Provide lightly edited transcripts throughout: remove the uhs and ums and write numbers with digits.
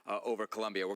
over Columbia.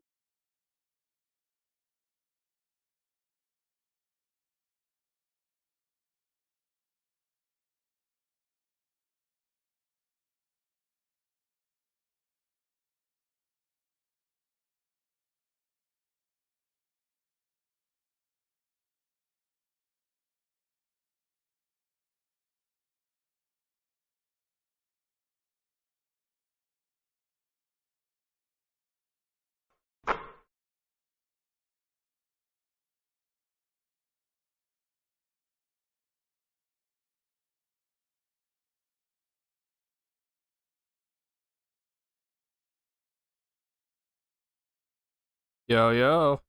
Yo, yo.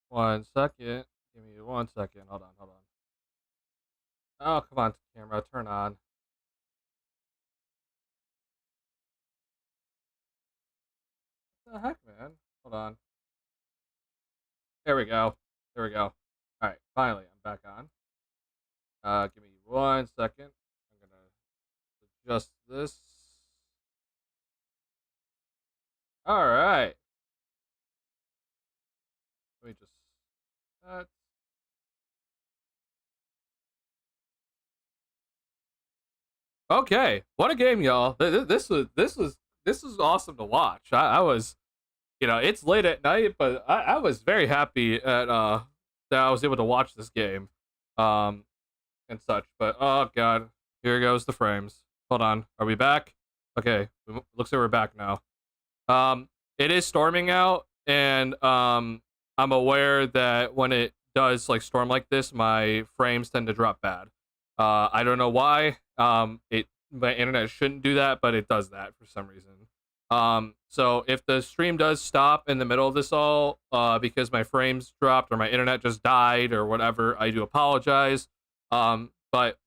1 second. Give me 1 second. Hold on, hold on. Oh, come on, camera. Turn on. What the heck, man? Hold on. There we go. There we go. Alright, finally, I'm back on. Give me 1 second. I'm gonna adjust this. Alright. Let me just... Okay, what a game, y'all! This was awesome to watch. I was, it's late at night, but I was very happy at that I was able to watch this game, um, and such. But oh god, here goes the frames. Hold on, are we back? Okay, looks like we're back now. It is storming out, and I'm aware that when it does like storm like this, my frames tend to drop bad. I don't know why. My internet shouldn't do that, but it does that for some reason. So if the stream does stop in the middle of this all, because my frames dropped or my internet just died or whatever, I do apologize. But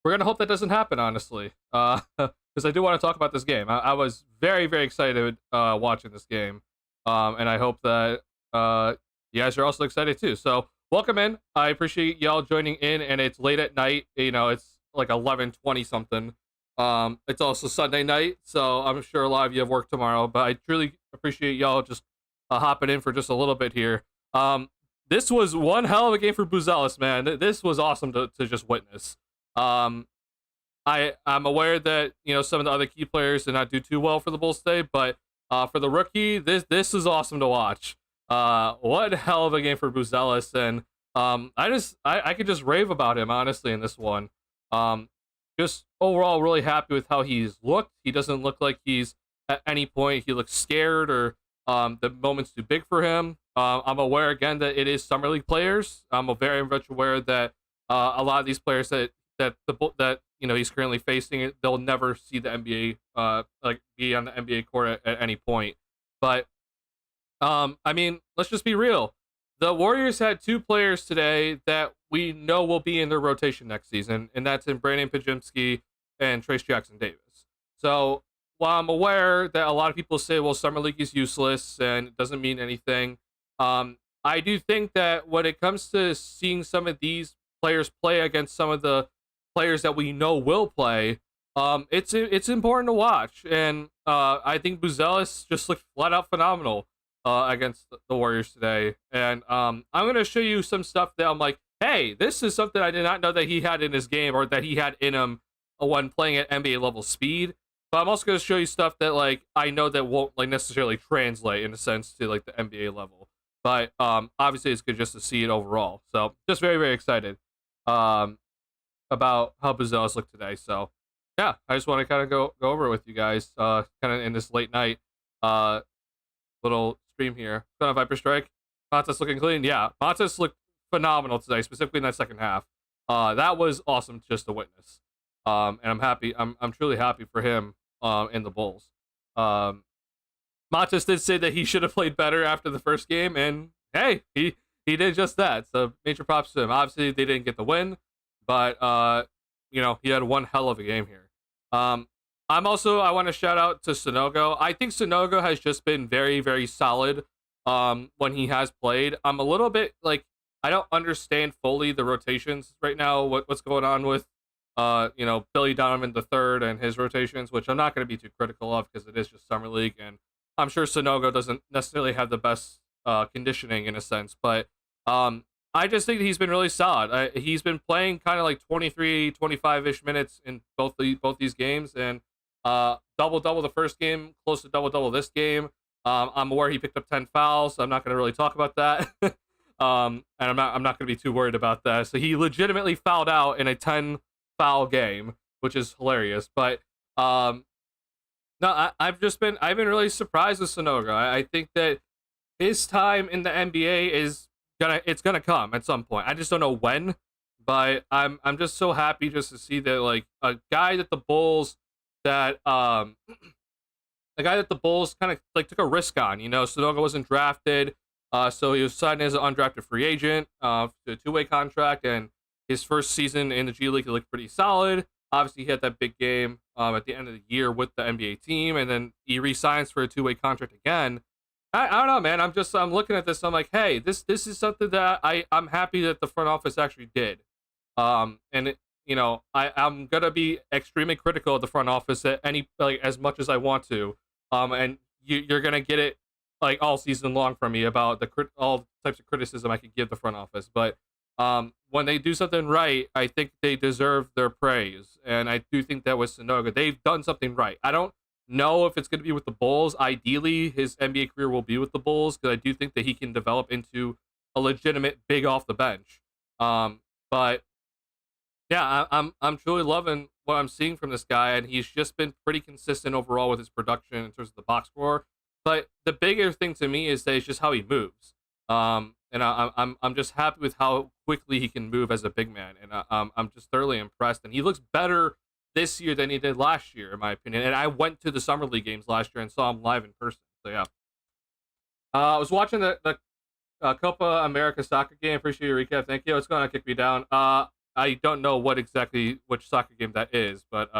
we're gonna hope that doesn't happen, honestly. Because I do want to talk about this game. I was very, very excited watching this game, and I hope that you guys are also excited too. So welcome in. I appreciate y'all joining in, and it's late at night. It's like 11:20 something. It's also Sunday night, so I'm sure a lot of you have work tomorrow. But I truly appreciate y'all just hopping in for just a little bit here. This was one hell of a game for Buzelis, man. This was awesome to just witness. I'm aware that some of the other key players did not do too well for the Bulls today, but for the rookie, this is awesome to watch. What a hell of a game for Buzelis, and I could just rave about him honestly in this one. Just overall really happy with how he's looked. He doesn't look like he's at any point he looks scared or the moment's too big for him. I'm aware again that it is summer league players. I'm very much aware that a lot of these players that he's currently facing, they'll never see the NBA be on the NBA court at any point. But I mean, let's just be real. The Warriors had two players today that we know will be in their rotation next season, and that's in Brandon Pajemski and Trace Jackson Davis. So while I'm aware that a lot of people say, well, Summer League is useless and it doesn't mean anything, I do think that when it comes to seeing some of these players play against some of the players that we know will play, it's important to watch. And I think Buzelis just looked flat out phenomenal against the Warriors today. And I'm going to show you some stuff that I'm like, hey, this is something I did not know that he had in his game or that he had in him when playing at NBA level speed. But I'm also going to show you stuff that like I know that won't like necessarily translate in a sense to like the NBA level. But obviously it's good just to see it overall. So just very, very excited about how Buzelis looked today. So yeah, I just want to kind of go over it with you guys kind of in this late night little stream here. What's going on, Viper Strike? Montes looking clean. Yeah, Montes looked phenomenal today, specifically in that second half. That was awesome just to witness. And I'm happy. I'm truly happy for him in the Bulls. Montes did say that he should have played better after the first game, and hey, he did just that. So major props to him. Obviously, they didn't get the win, but he had one hell of a game here. I want to shout out to Sonogo. I think Sonogo has just been very, very solid when he has played. I'm a little bit like, I don't understand fully the rotations right now, what's going on with Billy Donovan III and his rotations, which I'm not going to be too critical of because it is just Summer League and I'm sure Sonogo doesn't necessarily have the best conditioning in a sense, but um, I just think he's been really solid. He's been playing kind of like 23, 25-ish minutes in both these games, and double double the first game, close to double double this game. I'm aware he picked up 10 fouls. So I'm not going to really talk about that, and I'm not going to be too worried about that. So he legitimately fouled out in a 10 foul game, which is hilarious. But no, I've been really surprised with Sonogo. I think that his time in the NBA is gonna come at some point. I just don't know when, but I'm just so happy just to see that like a guy that the Bulls that a guy that the Bulls kind of like took a risk on. Sonogo wasn't drafted, so he was signed as an undrafted free agent to a two-way contract, and his first season in the G League he looked pretty solid. Obviously, he had that big game at the end of the year with the NBA team, and then he re-signs for a two-way contract again. I don't know, man. I'm looking at this. I'm like, hey, this is something that I'm happy that the front office actually did. And I'm gonna be extremely critical of the front office at any like as much as I want to. And you're gonna get it like all season long from me about all types of criticism I could give the front office. But when they do something right, I think they deserve their praise, and I do think that with Sonogo, they've done something right. I don't know if it's going to be with the Bulls. Ideally, his NBA career will be with the Bulls because I do think that he can develop into a legitimate big off the bench. But yeah, I'm truly loving what I'm seeing from this guy, and he's just been pretty consistent overall with his production in terms of the box score. But the bigger thing to me is that it's just how he moves. And I'm just happy with how quickly he can move as a big man, and I'm just thoroughly impressed. And he looks better this year than he did last year, in my opinion. And I went to the summer league games last year and saw him live in person. So yeah, I was watching the Copa America soccer game. Appreciate your recap. Thank you. It's gonna kick me down. I don't know which soccer game that is, but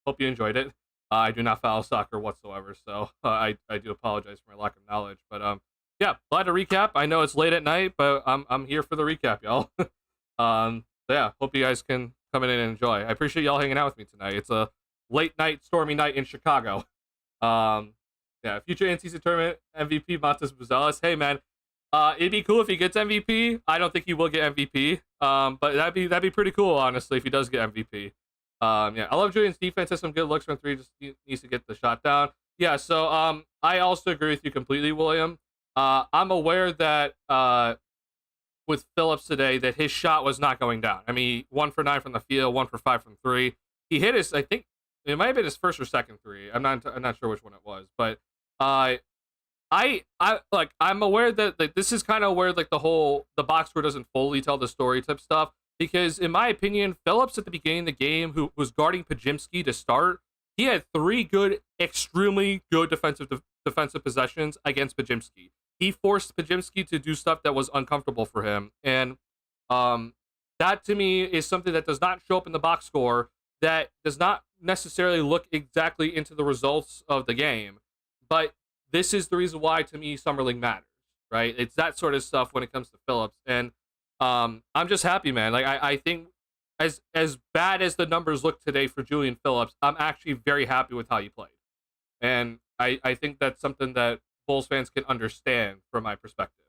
hope you enjoyed it. I do not follow soccer whatsoever, so I do apologize for my lack of knowledge. But yeah, glad to recap. I know it's late at night, but I'm here for the recap, y'all. So yeah, hope you guys can come in and enjoy. I appreciate y'all hanging out with me tonight. It's a late night, stormy night in Chicago. Yeah, future NCAA tournament MVP Montes Buzelis. Hey man, it'd be cool if he gets MVP. I don't think he will get MVP. But that'd be pretty cool, honestly, if he does get MVP. Yeah, I love Julian's defense. Has some good looks from three. Just needs to get the shot down. Yeah, so I also agree with you completely, William. I'm aware that with Phillips today that his shot was not going down. I mean, 1 for 9 from the field, 1 for 5 from three. He hit his, I think it might have been his first or second three. I'm not sure which one it was, but I'm aware that like this is kind of where like the box score doesn't fully tell the story type stuff. Because in my opinion, Phillips at the beginning of the game, who was guarding Pajimski to start, he had 3 extremely good defensive possessions against Pajimski. He forced Pajimski to do stuff that was uncomfortable for him, and that to me is something that does not show up in the box score. That does not necessarily look exactly into the results of the game, but this is the reason why to me Summer League matters, right? It's that sort of stuff when it comes to Phillips, and I'm just happy, man. Like I think as bad as the numbers look today for Julian Phillips, I'm actually very happy with how he played. And I think that's something that Bulls fans can understand from my perspective.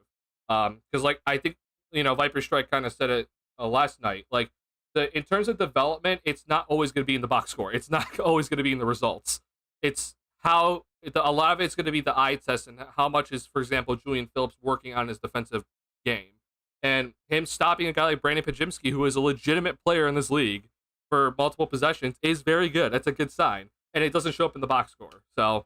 Because like I think Viper Strike kind of said it last night. Like in terms of development, it's not always going to be in the box score. It's not always going to be in the results. It's how a lot of it's going to be the eye test and how much is, for example, Julian Phillips working on his defensive game. And him stopping a guy like Brandon Pajimski, who is a legitimate player in this league for multiple possessions, is very good. That's a good sign. And it doesn't show up in the box score. So,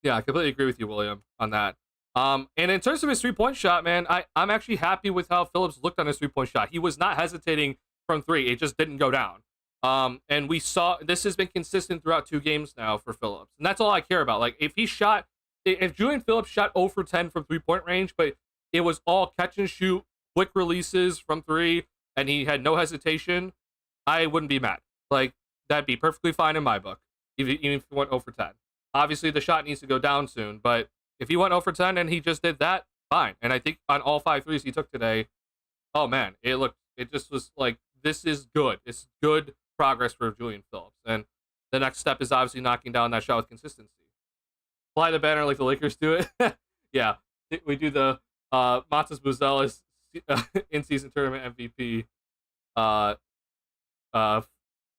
yeah, I completely agree with you, William, on that. And in terms of his three-point shot, man, I'm actually happy with how Phillips looked on his three-point shot. He was not hesitating from three. It just didn't go down. And we saw this has been consistent throughout 2 games now for Phillips. And that's all I care about. Like, if Julian Phillips shot 0 for 10 from three-point range, but it was all catch and shoot, quick releases from 3, and he had no hesitation, I wouldn't be mad. Like, that'd be perfectly fine in my book, even if he went 0 for 10. Obviously, the shot needs to go down soon, but if he went 0 for 10 and he just did that, fine. And I think on all 5 threes he took today, oh man, it just was like, this is good. It's good progress for Julian Phillips. And the next step is obviously knocking down that shot with consistency. fly the banner like the Lakers do it. Yeah, we do the Matas Buzelis in-season tournament MVP. Uh,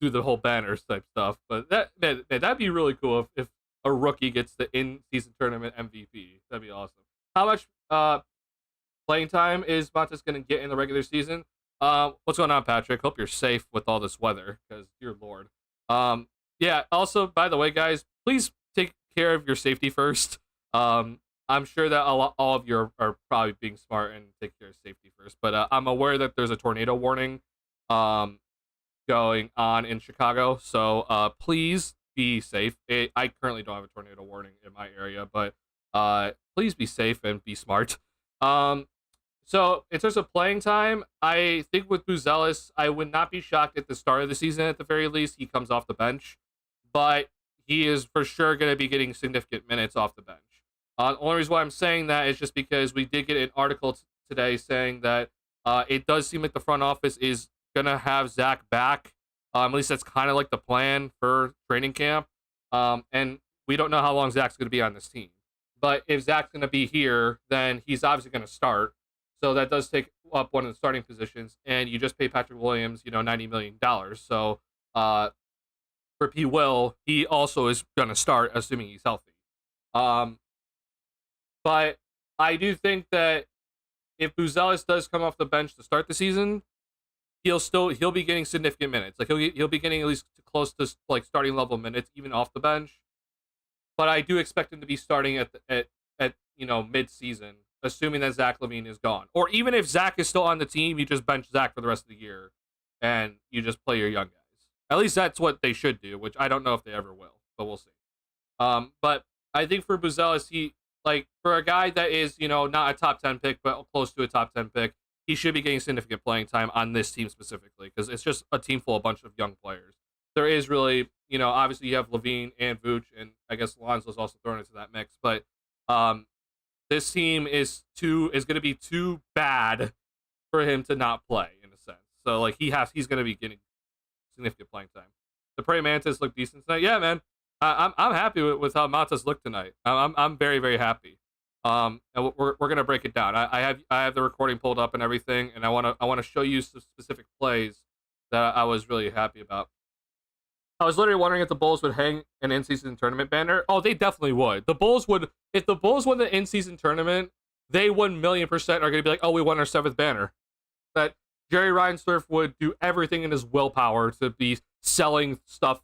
do the whole banners type stuff. But that'd be really cool if a rookie gets the in-season tournament MVP. That'd be awesome. How much playing time is Matas going to get in the regular season? What's going on, Patrick? Hope you're safe with all this weather, because dear Lord. Yeah. Also, by the way, guys, please take care of your safety first. I'm sure that all of you are probably being smart and take care of safety first. But I'm aware that there's a tornado warning going on in Chicago, so please be safe. I currently don't have a tornado warning in my area, but please be safe and be smart. So in terms of playing time, I think with Buzelis, I would not be shocked at the start of the season. At the very least, he comes off the bench, but he is for sure going to be getting significant minutes off the bench. The only reason why I'm saying that is just because we did get an article today saying that it does seem like the front office is going to have Zach back. At least that's kind of like the plan for training camp. And we don't know how long Zach's going to be on this team. But if Zach's going to be here, then he's obviously going to start. So that does take up one of the starting positions. And you just pay Patrick Williams, $90 million. So for P. Will, he also is going to start, assuming he's healthy. But I do think that if Buzelis does come off the bench to start the season, he'll be getting significant minutes. Like he'll be getting at least close to like starting level minutes, even off the bench. But I do expect him to be starting at mid season, assuming that Zach LaVine is gone. Or even if Zach is still on the team, you just bench Zach for the rest of the year, and you just play your young guys. At least that's what they should do, which I don't know if they ever will, but we'll see. But I think for Buzelis, for a guy that is not a top 10 pick, but close to a top 10 pick, he should be getting significant playing time on this team specifically, because it's just a team full of a bunch of young players. There is really, obviously you have LaVine and Vooch, and I guess Lonzo's also thrown into that mix, but this team is going to be too bad for him to not play, in a sense. So he's going to be getting significant playing time. The Prey Mantis look decent tonight. Yeah, man. I'm happy with how Matas looked tonight. I'm very, very happy. And we're gonna break it down. I have the recording pulled up and everything, and I wanna show you some specific plays that I was really happy about. I was literally wondering if the Bulls would hang an in-season tournament banner. Oh, they definitely would. The Bulls would. If the Bulls won the in-season tournament, they 1,000,000% are gonna be like, oh, we won our 7th banner. That Jerry Reinsdorf would do everything in his willpower to be selling stuff.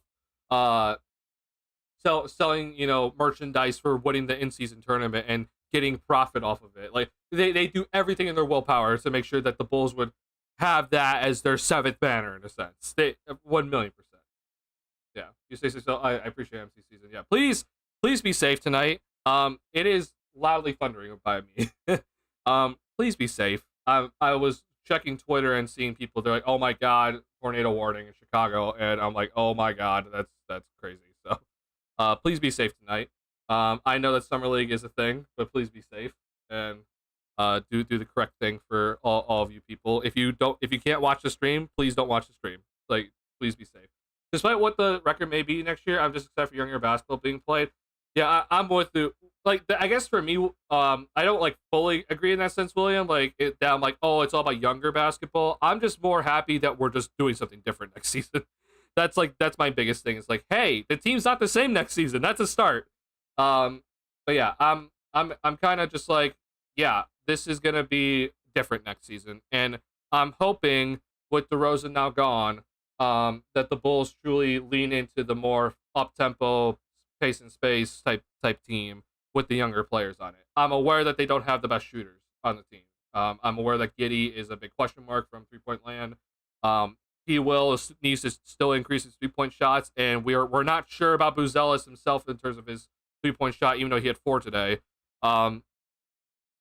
Selling merchandise for winning the in-season tournament and getting profit off of it. Like they do everything in their willpower to make sure that the Bulls would have that as their 7th banner, in a sense. They 1,000,000%. Yeah, you say so. I appreciate MC season. Yeah, please be safe tonight. It is loudly thundering by me. Please be safe. I was checking Twitter and seeing people. They're like, "Oh my God, tornado warning in Chicago," and I'm like, "Oh my God, that's crazy." So, please be safe tonight. I know that Summer League is a thing, but please be safe and do the correct thing for all of you people. If you can't watch the stream, please don't watch the stream. Please be safe. Despite what the record may be next year, I'm just excited for younger basketball being played. Yeah, I'm with you. I guess for me, I don't fully agree in that sense, William. I'm like, oh, it's all about younger basketball. I'm just more happy that we're just doing something different next season. That's my biggest thing. It's hey, the team's not the same next season. That's a start. But yeah, I'm kind of just yeah, this is gonna be different next season, and I'm hoping with DeRozan now gone, that the Bulls truly lean into the more up-tempo, pace and space type team with the younger players on it. I'm aware that they don't have the best shooters on the team. I'm aware that Giddy is a big question mark from three-point land. He needs to still increase his 3-point shots, and we're not sure about Buzelis himself in terms of his 3-point shot, even though he had 4 today. I'm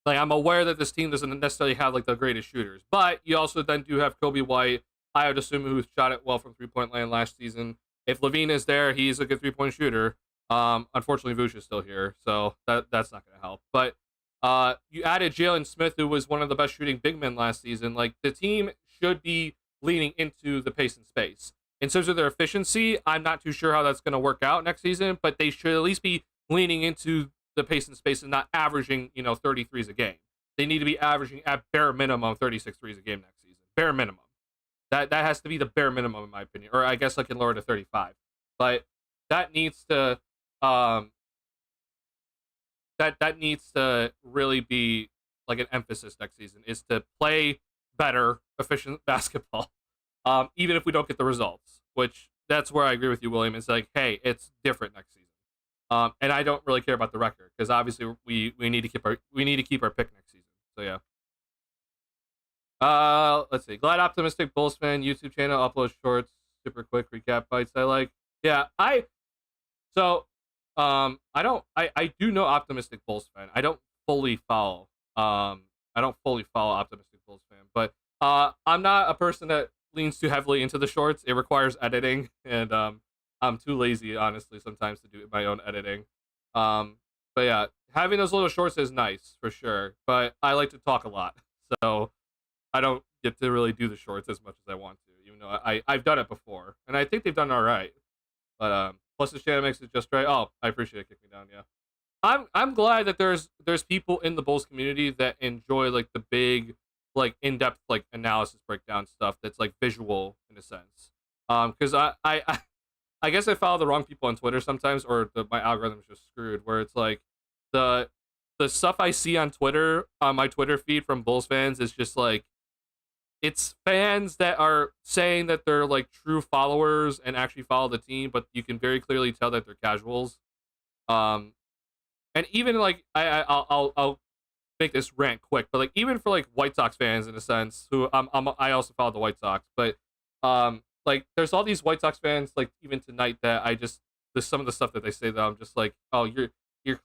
aware that this team doesn't necessarily have the greatest shooters, but you also then do have Kobe White, I would assume, who shot it well from 3-point land last season. If LaVine is there, he's a good 3-point shooter. Unfortunately, Vooch is still here, so that's not going to help. But you added Jalen Smith, who was one of the best shooting big men last season. The team should be leaning into the pace and space. In terms of their efficiency, I'm not too sure how that's going to work out next season, but they should at least be leaning into the pace and space and not averaging 33s a game. They need to be averaging at bare minimum 36 threes a game next season. Bare minimum. That has to be the bare minimum in my opinion. Or I guess I can lower to 35. But that needs to that needs to really be like an emphasis next season, is to play better, efficient basketball. Even if we don't get the results, which that's where I agree with you, William. It's like, hey, it's different next season. And I don't really care about the record because obviously we need to keep our pick next season. So yeah. Let's see. Glad Optimistic Bulls fan YouTube channel uploads shorts, super quick recap bites. I like. Yeah, I do know Optimistic Bulls fan. I don't fully follow Optimistic Bulls fan, but I'm not a person that leans too heavily into the shorts. It requires editing, and I'm too lazy, honestly, sometimes to do my own editing. But yeah, having those little shorts is nice for sure. But I like to talk a lot, so I don't get to really do the shorts as much as I want to, even though I've done it before, and I think they've done all right. But plus the channel makes it just right. Oh, I appreciate it. Kick me down, yeah. I'm glad that there's people in the Bulls community that enjoy like the big, like in-depth like analysis breakdown stuff that's like visual in a sense. Because I guess I follow the wrong people on Twitter sometimes, or my algorithm's just screwed. Where it's like the stuff I see on Twitter on my Twitter feed from Bulls fans is just like, it's fans that are saying that they're like true followers and actually follow the team, but you can very clearly tell that they're casuals. And even like I'll make this rant quick, but like even for like White Sox fans in a sense, who I also follow the White Sox, but like there's all these White Sox fans like even tonight that there's some of the stuff that they say that I'm just like, oh, you're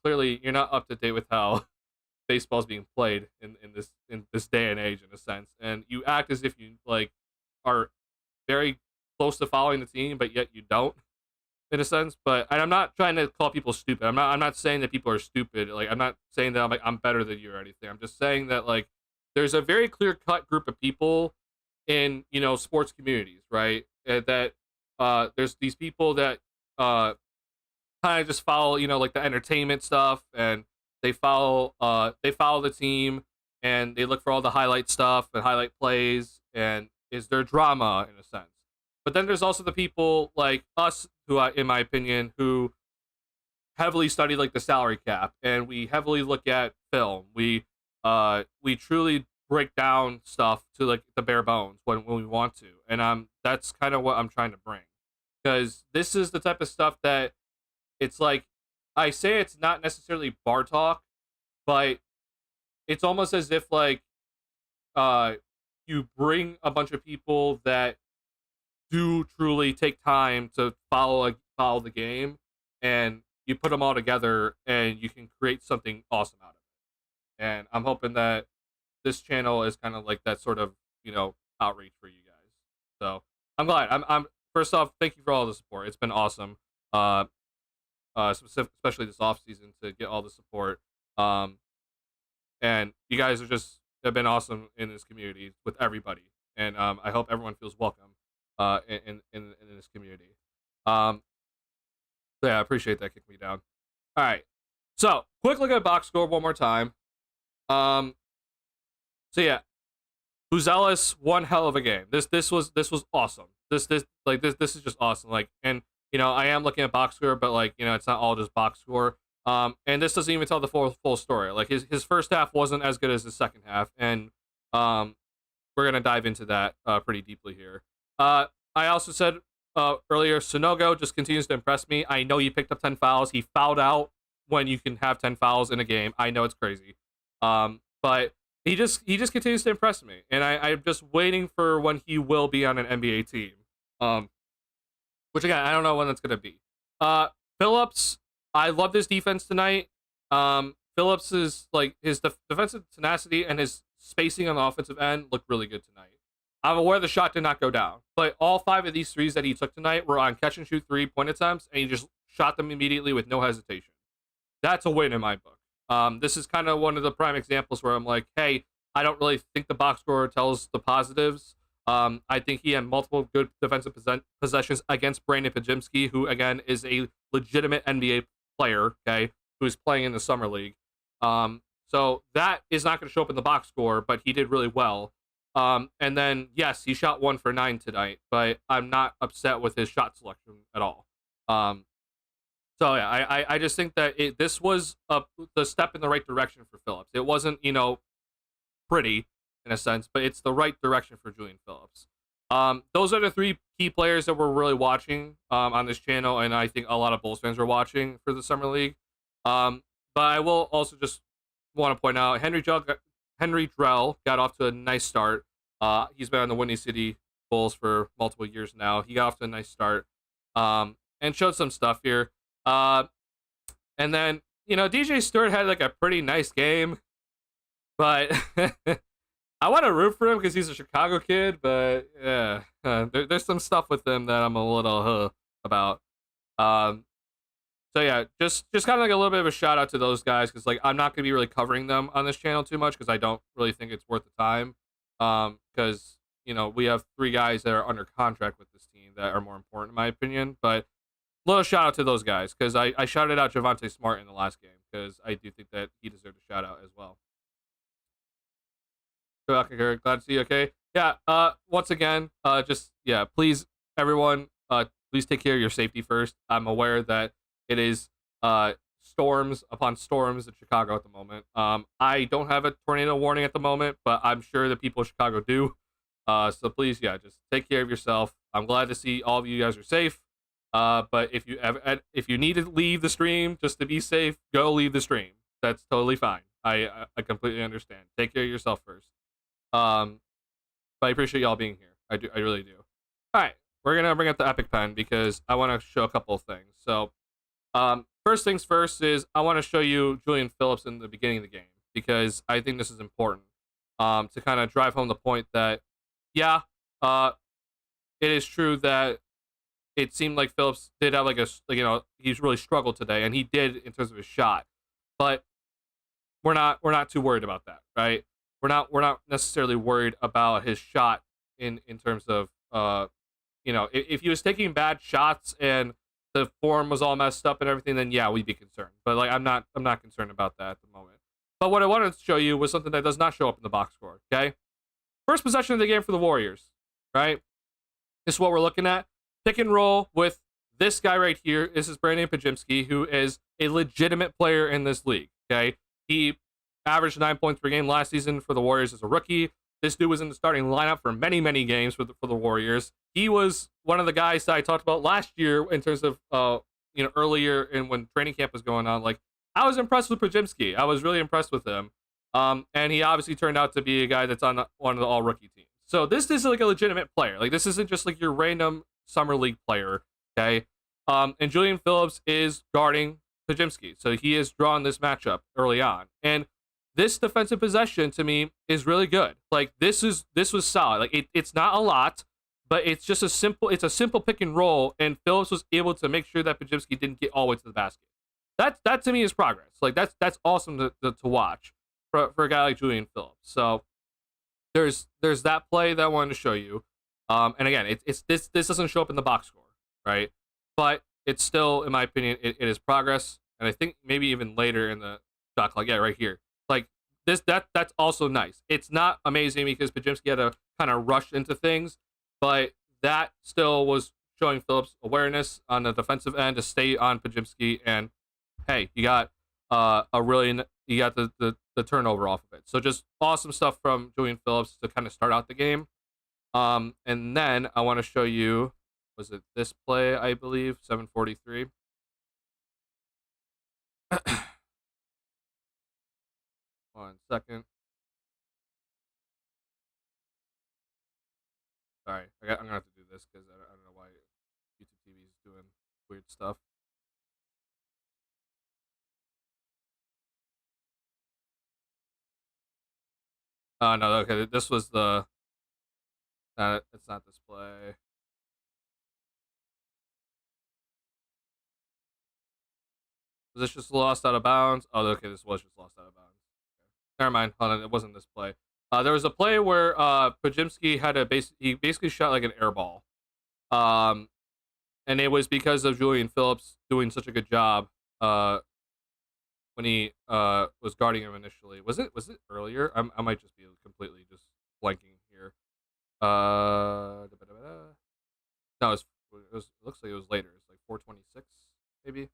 clearly you're not up to date with how baseball's being played in this day and age in a sense, and you act as if you like are very close to following the team, but yet you don't in a sense. But and I'm not trying to call people stupid. I'm not saying that people are stupid. Like I'm not saying that I'm better than you or anything. I'm just saying that like there's a very clear cut group of people in sports communities, right? That there's these people that kind of just follow like the entertainment stuff, and they follow the team, and they look for all the highlight stuff and highlight plays, and is there drama in a sense. But then there's also the people like us who, in my opinion, who heavily study like the salary cap, and we heavily look at film. We truly break down stuff to like the bare bones when we want to, and that's kind of what I'm trying to bring, because this is the type of stuff that it's like I say it's not necessarily bar talk, but it's almost as if like you bring a bunch of people that do truly take time to follow the game, and you put them all together, and you can create something awesome out of it. And I'm hoping that this channel is kind of like that sort of outreach for you guys. So I'm glad. I'm first off, thank you for all the support. It's been awesome. Especially this off season to get all the support. And you guys have been awesome in this community with everybody, and I hope everyone feels welcome in this community. So yeah, I appreciate that. Kick me down. All right, so quick look at box score one more time. So yeah, Buzelis, one hell of a game. This was awesome. This is just awesome. Like, and I am looking at box score, but like it's not all just box score. And this doesn't even tell the full story. Like his first half wasn't as good as his second half, and we're gonna dive into that pretty deeply here. I also said earlier, Sonogo just continues to impress me. I know he picked up 10 fouls. He fouled out when you can have 10 fouls in a game. I know it's crazy, but he just continues to impress me, and I'm just waiting for when he will be on an NBA team. Which again, I don't know when that's gonna be. Phillips, I love this defense tonight. Phillips is like his defensive tenacity and his spacing on the offensive end looked really good tonight. I'm aware the shot did not go down, but all 5 of these threes that he took tonight were on catch and shoot 3-point attempts, and he just shot them immediately with no hesitation. That's a win in my book. This is kind of one of the prime examples where I'm like, hey, I don't really think the box score tells the positives. I think he had multiple good defensive possessions against Brandon Pajimski, who again is a legitimate NBA player. Okay, who is playing in the summer league. So that is not going to show up in the box score, but he did really well. And then yes, he shot 1 for 9 tonight, but I'm not upset with his shot selection at all. So yeah, I just think that this was the step in the right direction for Phillips. It wasn't, pretty in a sense, but it's the right direction for Julian Phillips. Those are the 3 key players that we're really watching on this channel, and I think a lot of Bulls fans are watching for the summer league. But I will also just want to point out Henry Drell got off to a nice start. He's been on the Windy City Bulls for multiple years now. He got off to a nice start and showed some stuff here. And then, DJ Stewart had like a pretty nice game, but I want to root for him because he's a Chicago kid, but yeah, there's some stuff with him that I'm a little about. So yeah, just kind of like a little bit of a shout out to those guys because like I'm not gonna be really covering them on this channel too much because I don't really think it's worth the time. Because we have 3 guys that are under contract with this team that are more important in my opinion. But little shout out to those guys because I shouted out Javonte Smart in the last game because I do think that he deserved a shout out as well. Okay, glad to see you. Okay, yeah. Once again, please everyone, please take care of your safety first. I'm aware that it is storms upon storms in Chicago at the moment. I don't have a tornado warning at the moment, but I'm sure the people of Chicago do. So please, just take care of yourself. I'm glad to see all of you guys are safe. But if you need to leave the stream just to be safe, go leave the stream. That's totally fine. I completely understand. Take care of yourself first. But I appreciate y'all being here. I really do. All right, we're gonna bring up the Epic Pen because I want to show a couple of things. So, first things first is I want to show you Julian Phillips in the beginning of the game because I think this is important. To kind of drive home the point that, it is true that it seemed like Phillips did have he's really struggled today, and he did in terms of his shot, but we're not too worried about that, right? We're not necessarily worried about his shot in terms of if he was taking bad shots and the form was all messed up and everything, then yeah, we'd be concerned. But like I'm not concerned about that at the moment. But what I wanted to show you was something that does not show up in the box score. Okay, first possession of the game for the Warriors, right? This is what we're looking at. Pick and roll with this guy right here. This is Brandon Podziemski, who is a legitimate player in this league. Okay, he averaged 9 points per game last season for the Warriors as a rookie. This dude was in the starting lineup for many, many games for the Warriors. He was one of the guys that I talked about last year in terms of earlier and when training camp was going on. Like I was impressed with Podziemski. I was really impressed with him. And he obviously turned out to be a guy that's on one of the all rookie teams. So this is like a legitimate player. Like this isn't just like your random summer league player. Okay. And Julian Phillips is guarding Podziemski. So he has drawn this matchup early on. And this defensive possession to me is really good. Like this was solid. Like it's not a lot, but it's just a simple pick and roll, and Phillips was able to make sure that Podziemski didn't get all the way to the basket. That to me is progress. Like that's awesome to watch for a guy like Julian Phillips. So there's that play that I wanted to show you. And again, this doesn't show up in the box score, right? But it's still, in my opinion, it is progress. And I think maybe even later in the shot clock, right here. Like that's also nice. It's not amazing because Podziemski had to kind of rush into things, but that still was showing Phillips awareness on the defensive end to stay on Podziemski, and hey, you got the turnover off of it. So just awesome stuff from Julian Phillips to kind of start out the game. And then I want to show you, was it this play, I believe, 743. One second. Sorry, I'm gonna have to do this because I don't know why YouTube TV is doing weird stuff. No, okay, this was the. It's not this play. Was this just lost out of bounds? Oh, okay, this was just lost out of bounds. Okay. Never mind. Hold on, it wasn't this play. There was a play where Podziemski had he basically shot like an air ball, and it was because of Julian Phillips doing such a good job when he was guarding him initially. Was it earlier? I might just be completely just blanking here. No, it looks like it was later. It's like 426 maybe.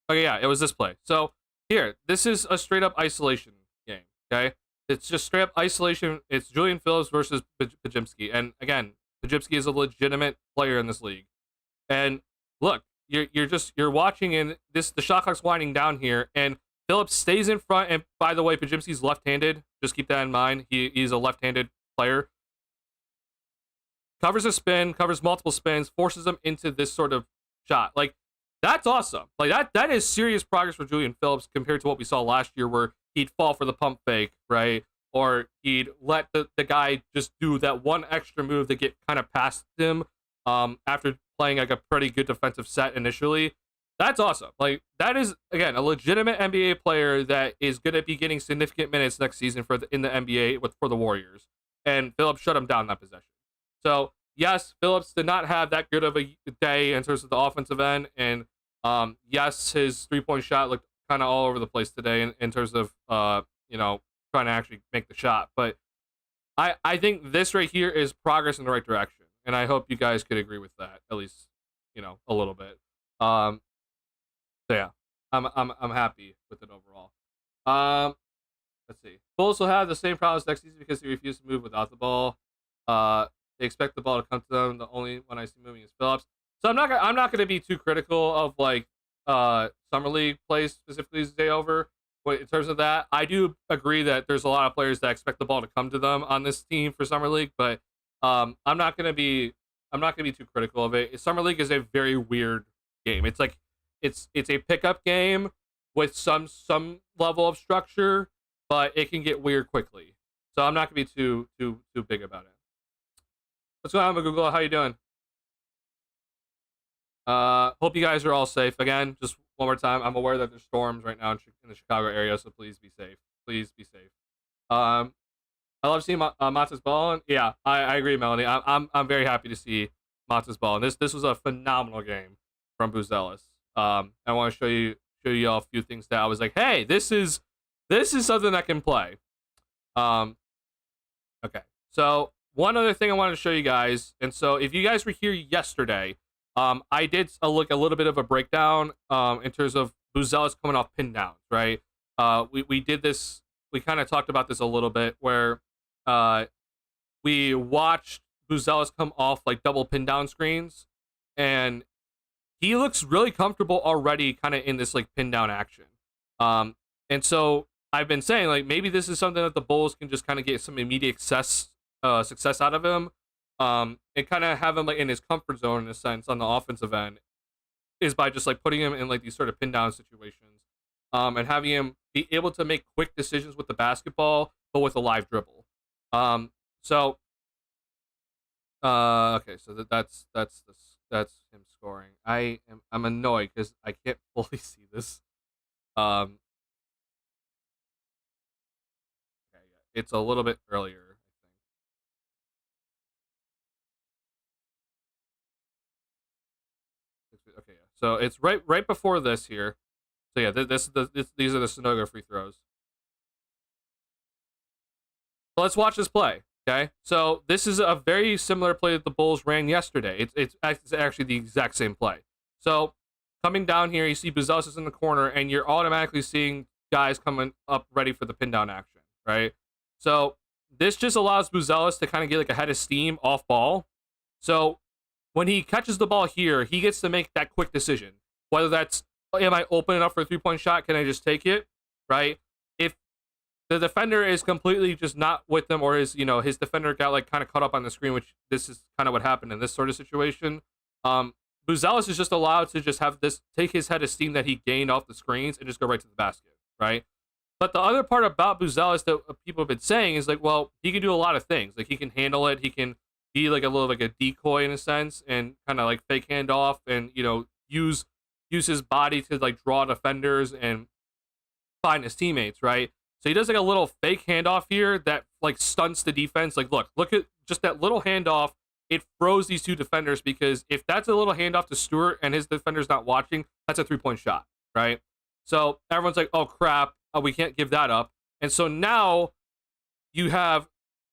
Okay, yeah, it was this play. So here, this is a straight up isolation game. Okay, it's just straight up isolation. It's Julian Phillips versus Pajimski, and again, Pajimski is a legitimate player in this league. And look, you're watching, and the shot clock's winding down here, and Phillips stays in front. And by the way, Pajimski's left-handed. Just keep that in mind. He's a left-handed player. Covers a spin, covers multiple spins, forces him into this sort of shot. Like, that's awesome. Like that is serious progress for Julian Phillips compared to what we saw last year, where he'd fall for the pump fake, right? Or he'd let the guy just do that one extra move to get kind of past him after playing like a pretty good defensive set initially. That's awesome. Like, that is, again, a legitimate NBA player that is going to be getting significant minutes next season in the NBA for the Warriors. And Phillips shut him down that possession. So, yes, Phillips did not have that good of a day in terms of the offensive end. And, yes, his three-point shot looked kind of all over the place today in terms of, trying to actually make the shot. But I think this right here is progress in the right direction. And I hope you guys could agree with that, at least, a little bit. So yeah, I'm happy with it overall. Let's see. Bulls will have the same problems next season because they refuse to move without the ball. They expect the ball to come to them. The only one I see moving is Phillips. So I'm not gonna be too critical of like summer league plays specifically as day over. But in terms of that, I do agree that there's a lot of players that expect the ball to come to them on this team for summer league. But I'm not gonna be too critical of it. Summer league is a very weird game. It's like it's a pickup game with some level of structure, but it can get weird quickly. So I'm not gonna be too big about it. What's going on, Google? How you doing? Hope you guys are all safe. Again, just one more time, I'm aware that there's storms right now in the Chicago area, so please be safe. Please be safe. I love seeing Mata's ball, and yeah, I agree, Melanie. I'm very happy to see Mata's ball, and this was a phenomenal game from Buzelis. I want to show you all a few things that I was like, hey, this is something that can play. Okay, so one other thing I wanted to show you guys, and so if you guys were here yesterday, I did a little bit of a breakdown in terms of Buzelis coming off pin downs, right? We did this. We kind of talked about this a little bit, where we watched Buzelis come off like double pin down screens, and he looks really comfortable already kind of in this like pin down action. And so I've been saying like maybe this is something that the Bulls can just kind of get some immediate success out of him, and kind of have him like in his comfort zone in a sense on the offensive end, is by just like putting him in like these sort of pin down situations, and having him be able to make quick decisions with the basketball, but with a live dribble. So okay, so that's him scoring. I'm annoyed because I can't fully see this. Okay, yeah, it's a little bit earlier, I think. Okay, yeah. So it's right before this here. So yeah, these are the Sunogo free throws. So let's watch this play. Okay, so this is a very similar play that the Bulls ran yesterday. It's actually the exact same play. So coming down here, you see Buzelis is in the corner, and you're automatically seeing guys coming up ready for the pin down action, right? So this just allows Buzelis to kind of get like a head of steam off ball. So when he catches the ball here, he gets to make that quick decision. Whether that's, am I open enough for a 3-point shot? Can I just take it, right? If the defender is completely just not with him, or his defender got like kind of caught up on the screen, which this is kind of what happened in this sort of situation. Buzelis is just allowed to just have this, take his head of steam that he gained off the screens and just go right to the basket, right? But the other part about Buzelis that people have been saying is like, well, he can do a lot of things. Like he can handle it, he can be like a little like a decoy in a sense, and kind of like fake handoff, and use his body to like draw defenders and find his teammates, right? So he does like a little fake handoff here that like stunts the defense. Like, look at just that little handoff. It froze these two defenders because if that's a little handoff to Stewart and his defender's not watching, that's a 3-point shot, right? So everyone's like, oh crap, we can't give that up. And so now you have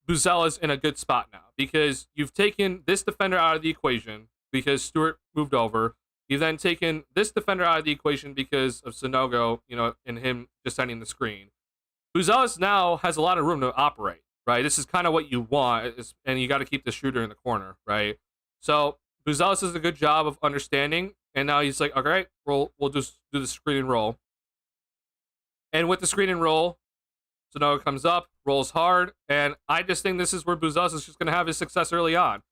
Buzelis in a good spot now because you've taken this defender out of the equation because Stewart moved over. You've then taken this defender out of the equation because of Sonogo, and him just sending the screen. Buzelis now has a lot of room to operate, right? This is kind of what you want, and you got to keep the shooter in the corner, right? So Buzelis does a good job of understanding, and now he's like, all right, we'll just do the screen and roll. And with the screen and roll, Sonogo comes up, rolls hard, and I just think this is where Buzelis is just going to have his success early on.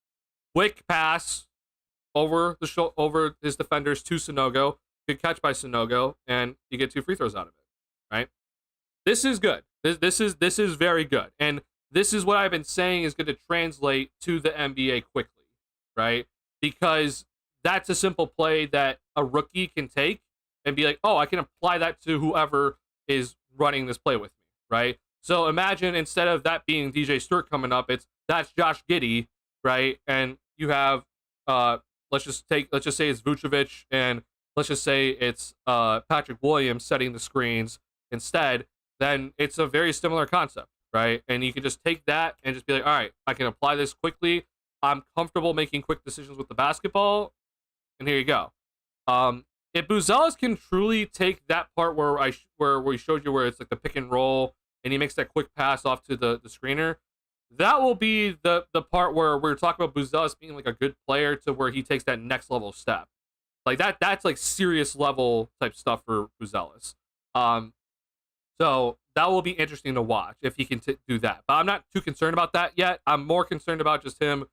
Quick pass over his defenders to Sonogo, good catch by Sonogo, and you get 2 free throws out of it, right? This is good. This is very good. And this is what I've been saying is going to translate to the NBA quickly, right? Because that's a simple play that a rookie can take and be like, oh, I can apply that to whoever is running this play with me, right? So imagine instead of that being DJ Stewart coming up, that's Josh Giddy, right? And you have let's just say it's Vucevic, and let's just say it's Patrick Williams setting the screens instead. Then it's a very similar concept, right? And you can just take that and just be like, all right, I can apply this quickly. I'm comfortable making quick decisions with the basketball, and here you go. If Buzelis can truly take that part where we showed you where it's like the pick and roll, and he makes that quick pass off to the screener, that will be the part where we're talking about Buzelis being like a good player to where he takes that next level step. Like that's like serious level type stuff for Buzelis. So that will be interesting to watch if he can do that. But I'm not too concerned about that yet. I'm more concerned about just him,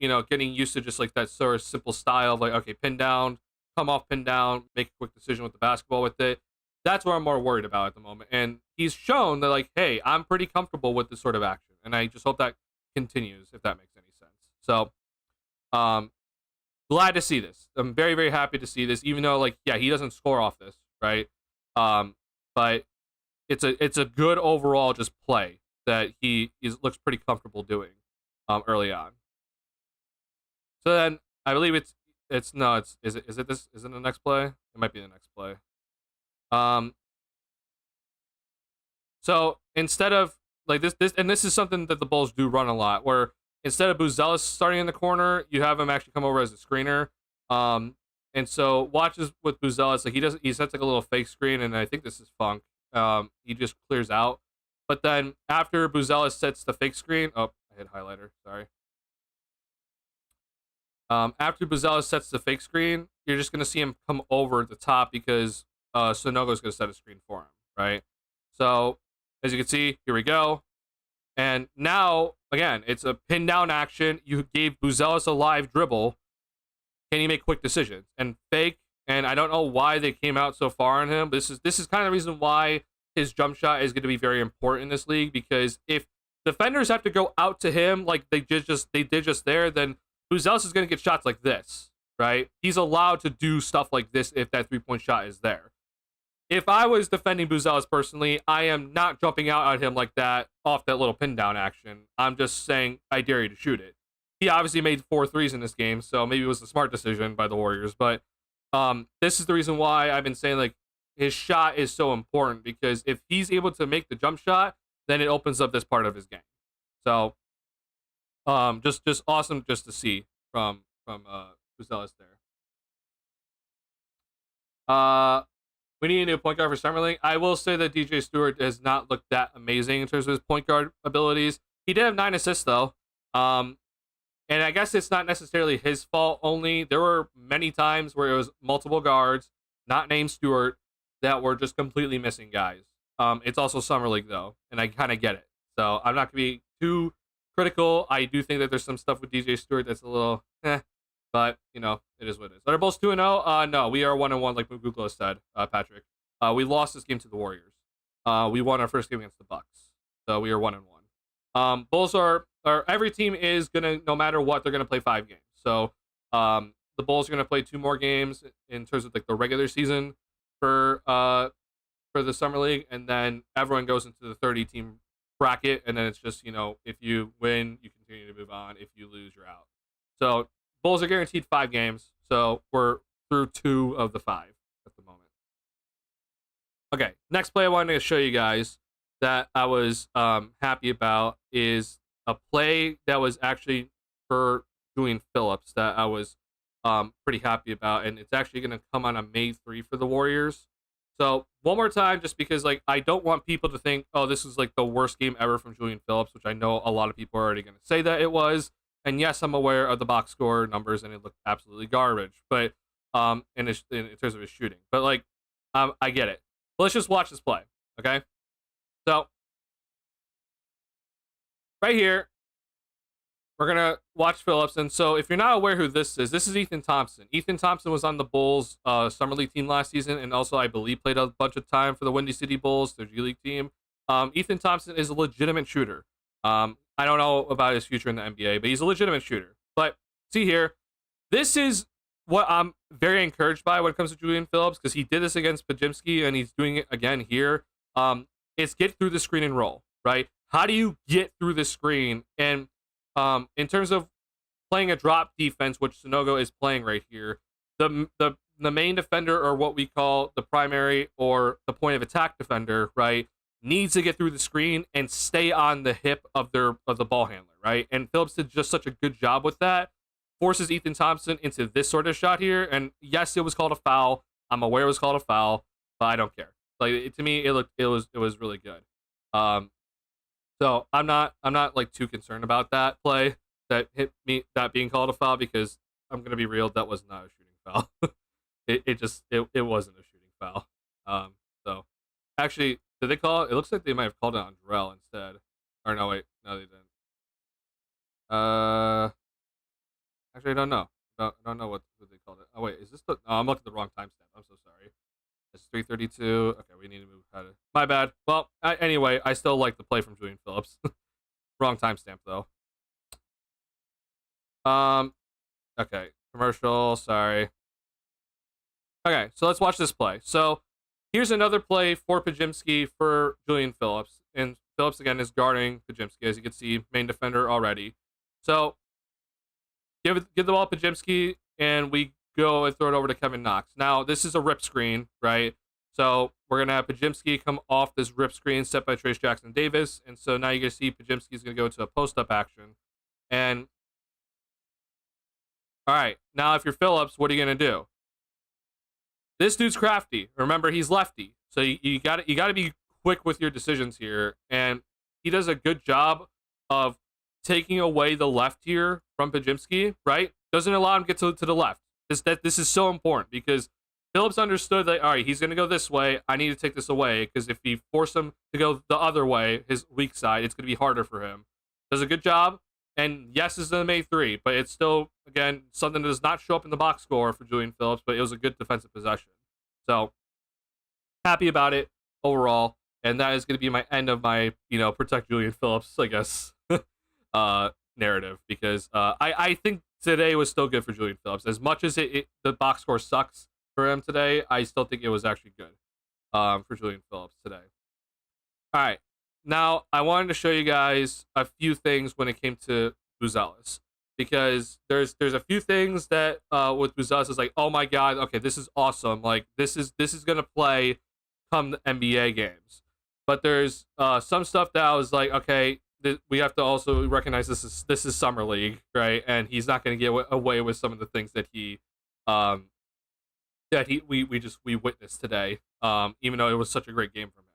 getting used to just like that sort of simple style of like, okay, pin down, come off, pin down, make a quick decision with the basketball with it. That's what I'm more worried about at the moment. And he's shown that like, hey, I'm pretty comfortable with this sort of action. And I just hope that continues, if that makes any sense. So, glad to see this. I'm very, very happy to see this, even though like, yeah, he doesn't score off this, right? But it's a good overall just play that he looks pretty comfortable doing early on. So then I believe is it the next play? It might be the next play. So instead of like this is something that the Bulls do run a lot, where instead of Buzelis starting in the corner, you have him actually come over as a screener. And so watches with Buzelis, like he sets like a little fake screen, and I think this is Funk. He just clears out. But then after Buzelis sets the fake screen, I hit highlighter, sorry. After Buzelis sets the fake screen, you're just gonna see him come over the top because Sonogo's gonna set a screen for him, right? So as you can see, here we go. And now, again, it's a pin down action. You gave Buzelis a live dribble. Can he make quick decisions? And fake, and I don't know why they came out so far on him. This is kind of the reason why his jump shot is going to be very important in this league, because if defenders have to go out to him like they did just there, then Buzelis is going to get shots like this, right? He's allowed to do stuff like this if that 3-point shot is there. If I was defending Buzelis personally, I am not jumping out at him like that off that little pin down action. I'm just saying, I dare you to shoot it. He obviously made 4 threes in this game, so maybe it was a smart decision by the Warriors. But this is the reason why I've been saying like his shot is so important, because if he's able to make the jump shot, then it opens up this part of his game. So just awesome just to see from Buzelis there. We need a new point guard for Summer League. I will say that DJ Stewart has not looked that amazing in terms of his point guard abilities. He did have 9 assists though. And I guess it's not necessarily his fault only. There were many times where it was multiple guards, not named Stewart, that were just completely missing guys. It's also Summer League though, and I kind of get it. So I'm not going to be too critical. I do think that there's some stuff with DJ Stewart that's a little but it is what it is. Are Bulls 2-0? No, we are 1-1 like Google said, Patrick. We lost this game to the Warriors. We won our first game against the Bucks. So we are 1-1. Bulls are every team is gonna, no matter what, they're gonna play 5 games. So the Bulls are gonna play 2 more games in terms of like the regular season for for the summer league, and then everyone goes into the 30-team bracket, and then it's just, if you win, you continue to move on. If you lose, you're out. So Bulls are guaranteed 5 games. So we're through 2 of the 5 at the moment. Okay, next play I wanted to show you guys that I was happy about is a play that was actually for Julian Phillips that I was pretty happy about, and it's actually going to come on May 3 for the Warriors. So one more time, just because I don't want people to think, oh, this is the worst game ever from Julian Phillips, which I know a lot of people are already going to say that it was. And yes, I'm aware of the box score numbers, and it looked absolutely garbage. But in terms of his shooting, but I get it. But let's just watch this play, okay? So right here, we're gonna watch Phillips. And so if you're not aware who this is Ethan Thompson. Ethan Thompson was on the Bulls summer league team last season, and also I believe played a bunch of time for the Windy City Bulls, their G League team. Ethan Thompson is a legitimate shooter. I don't know about his future in the NBA, but he's a legitimate shooter. But see here, this is what I'm very encouraged by when it comes to Julian Phillips, because he did this against Podziemski, and he's doing it again here. It's get through the screen and roll, right? How do you get through the screen? And in terms of playing a drop defense, which Sonogo is playing right here, the main defender, or what we call the primary or the point of attack defender, right, needs to get through the screen and stay on the hip of the ball handler, right? And Phillips did just such a good job with that. Forces Ethan Thompson into this sort of shot here, and yes, it was called a foul. I'm aware it was called a foul, but I don't care. To me, it was really good. So I'm not too concerned about that play that hit me, that being called a foul, because I'm gonna be real, that was not a shooting foul. it wasn't a shooting foul. So actually, did they call it? It looks like they might have called it on Jarrell instead. Or no, wait, no, they didn't. Actually, I don't know. I don't know what they called it. Oh wait, is this the? No, I'm looking at the wrong timestamp. I'm so sorry. It's 3:32. Okay, we need to move ahead. My bad. Well, anyway, I still like the play from Julian Phillips. Wrong timestamp though. Okay, commercial. Sorry. Okay, so let's watch this play. So here's another play for Podziemski for Julian Phillips, and Phillips again is guarding Podziemski, as you can see, main defender already. So give the ball to Podziemski, and we go and throw it over to Kevin Knox. Now, this is a rip screen, right? So we're going to have Podziemski come off this rip screen set by Trace Jackson Davis. And so now you're going to see Podziemski's going to go to a post-up action. And, all right, now if you're Phillips, what are you going to do? This dude's crafty. Remember, he's lefty. So you got to be quick with your decisions here. And he does a good job of taking away the left here from Podziemski, right? Doesn't allow him to get to the left. This is so important, because Phillips understood that, all right, he's going to go this way. I need to take this away, because if we force him to go the other way, his weak side, it's going to be harder for him. Does a good job. And yes, this is the May 3, but it's still, again, something that does not show up in the box score for Julian Phillips, but it was a good defensive possession. So happy about it overall. And that is going to be my end of my, protect Julian Phillips, I guess, narrative, because I think today was still good for Julian Phillips. As much as the box score sucks for him today, I still think it was actually good for Julian Phillips today. All right. Now, I wanted to show you guys a few things when it came to Buzelis, because there's a few things that with Buzelis is like, oh my God, okay, this is awesome. Like, this is going to play come the NBA games. But there's some stuff that I was like, okay, we have to also recognize this is summer league, right? And he's not going to get away with some of the things that we witnessed today, even though it was such a great game from him.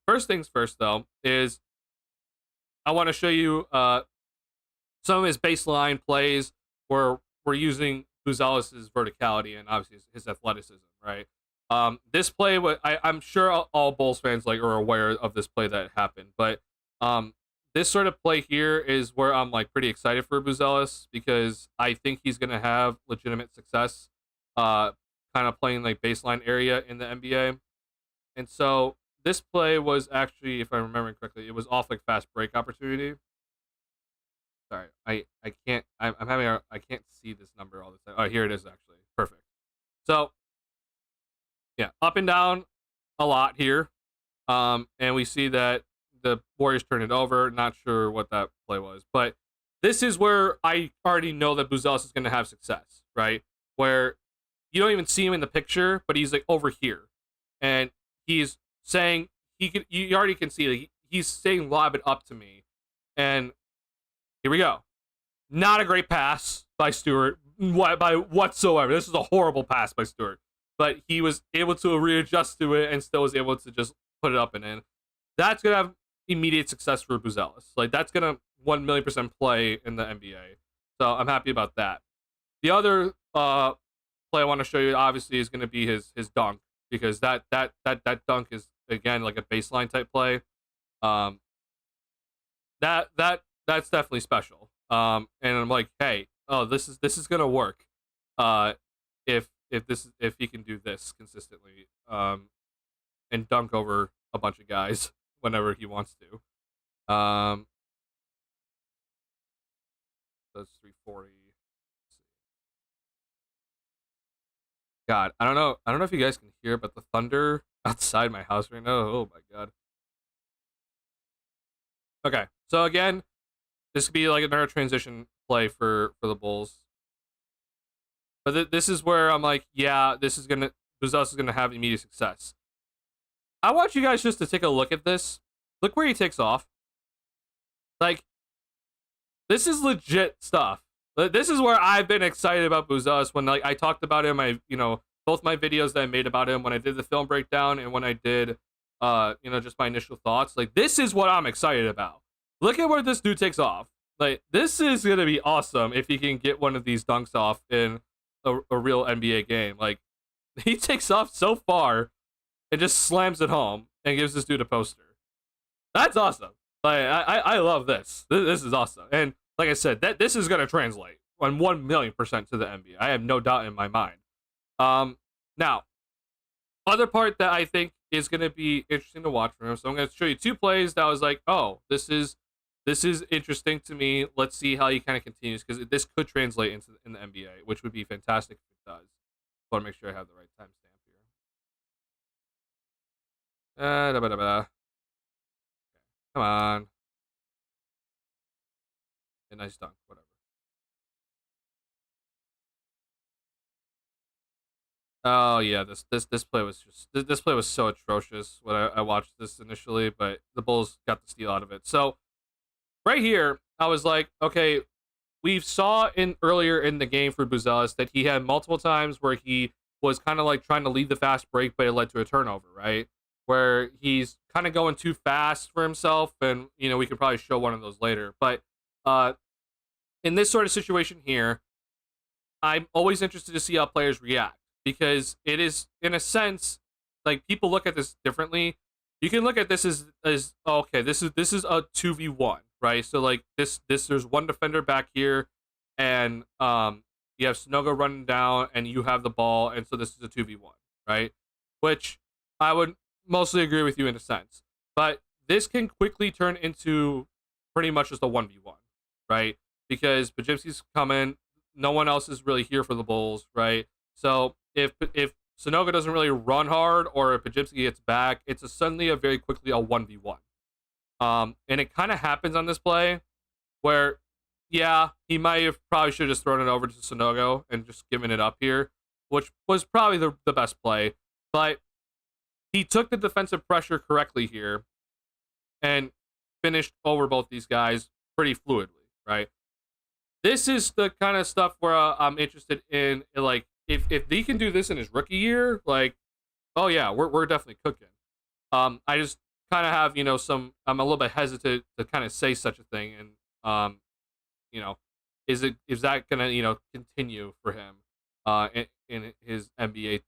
First things first, though, is I want to show you some of his baseline plays where we're using Buzelis' verticality and obviously his athleticism, right? This play, I'm sure all Bulls fans are aware of this play that happened, but this sort of play here is where I'm pretty excited for Buzelis, because I think he's gonna have legitimate success, kind of playing baseline area in the NBA. And so this play was actually, if I'm remembering correctly, it was off fast break opportunity. Sorry, I can't I can't see this number all the time. Oh, here it is actually. Perfect. So yeah, up and down a lot here. And we see that the Warriors turn it over. Not sure what that play was, but this is where I already know that Buzelis is going to have success, right? Where you don't even see him in the picture, but he's like over here, and he's saying he can. You already can see that he's saying lob it up to me, and here we go. Not a great pass by Stewart, by whatsoever. This is a horrible pass by Stewart, but he was able to readjust to it and still was able to just put it up and in. That's gonna have immediate success for Buzelis. Like that's gonna 1,000,000% play in the NBA. So I'm happy about that. The other play I want to show you obviously is going to be his dunk, because that dunk is again like a baseline type play. Um, that's definitely special. And I'm like, hey, oh, this is gonna work. If he can do this consistently, and dunk over a bunch of guys whenever he wants to. That's 340. God, I don't know if you guys can hear, but the thunder outside my house right now. Oh my god. Okay, so again, this could be like another transition play for the Bulls. But this is where I'm like, yeah, Buzelis is gonna have immediate success. I want you guys just to take a look at this. Look where he takes off. Like, this is legit stuff. This is where I've been excited about Buzelis when like I talked about him. Both my videos that I made about him when I did the film breakdown and when I did just my initial thoughts. Like, this is what I'm excited about. Look at where this dude takes off. Like, this is gonna be awesome if he can get one of these dunks off in a real NBA game. Like, he takes off so far and just slams it home and gives this dude a poster. That's awesome. Like, I love this. This is awesome. And like I said, this is gonna translate on 1,000,000% to the NBA. I have no doubt in my mind. Now, other part that I think is gonna be interesting to watch from him. So I'm gonna show you two plays that I was like, oh, this is interesting to me. Let's see how he kind of continues, because this could translate in the NBA, which would be fantastic if it does. I want to make sure I have the right timestamp here. Come on. A nice dunk, whatever. Oh yeah, this play was just this play was so atrocious when I watched this initially, but the Bulls got the steal out of it. So right here, I was like, okay, we saw in earlier in the game for Buzelis that he had multiple times where he was kind of like trying to lead the fast break, but it led to a turnover, right? Where he's kind of going too fast for himself, and we could probably show one of those later. But in this sort of situation here, I'm always interested to see how players react, because it is, in a sense, like, people look at this differently. You can look at this as okay, this is a 2v1, right? So like this there's one defender back here, and you have Sanogo running down, and you have the ball, and so this is a 2v1, right? Which I would mostly agree with you in a sense, but this can quickly turn into pretty much just a 1v1, right? Because Podziemski's coming, no one else is really here for the Bulls, right? So if Sanogo doesn't really run hard, or if Podziemski gets back, it's suddenly a very quickly a 1v1. And it kind of happens on this play where, yeah, he might have probably should have just thrown it over to Sanogo and just given it up here, which was probably the best play. But he took the defensive pressure correctly here and finished over both these guys pretty fluidly, right? This is the kind of stuff where I'm interested in, like, if he can do this in his rookie year, like, oh yeah, we're definitely cooking. I just kind of have, I'm a little bit hesitant to kind of say such a thing, and is that gonna continue for him in his NBA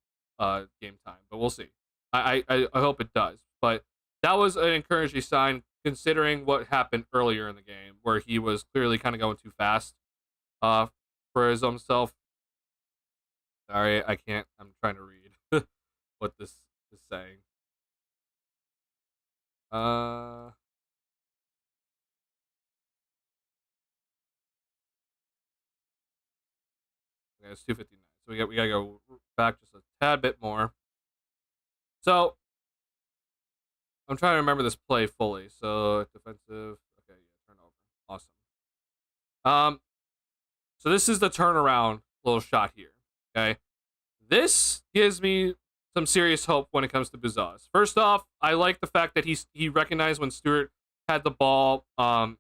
game time? But we'll see. I hope it does. But that was an encouraging sign, considering what happened earlier in the game, where he was clearly kind of going too fast for his own self. Sorry, I can't. I'm trying to read what this is saying. Okay, it's 2:59. So we gotta go back just a tad bit more. So I'm trying to remember this play fully. So defensive. Okay, yeah, turnover. Awesome. Um, so this is the turnaround little shot here. Okay, this gives me some serious hope when it comes to Buzelis. First off, I like the fact that he recognized when Stewart had the ball and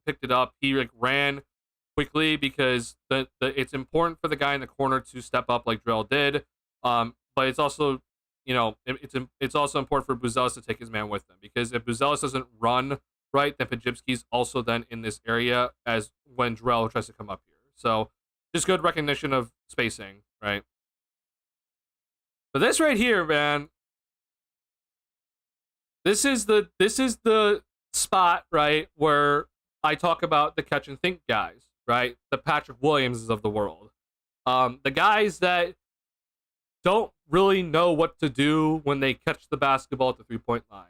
picked it up. He like ran quickly because it's important for the guy in the corner to step up like Drell did. But it's also it's also important for Buzelis to take his man with him, because if Buzelis doesn't run right, then Pajimski's also then in this area as when Drell tries to come up here. So just good recognition of spacing, right? But this right here, man, this is the spot, right, where I talk about the catch and think guys, right? The Patrick Williamses of the world. The guys that don't really know what to do when they catch the basketball at the 3-point line.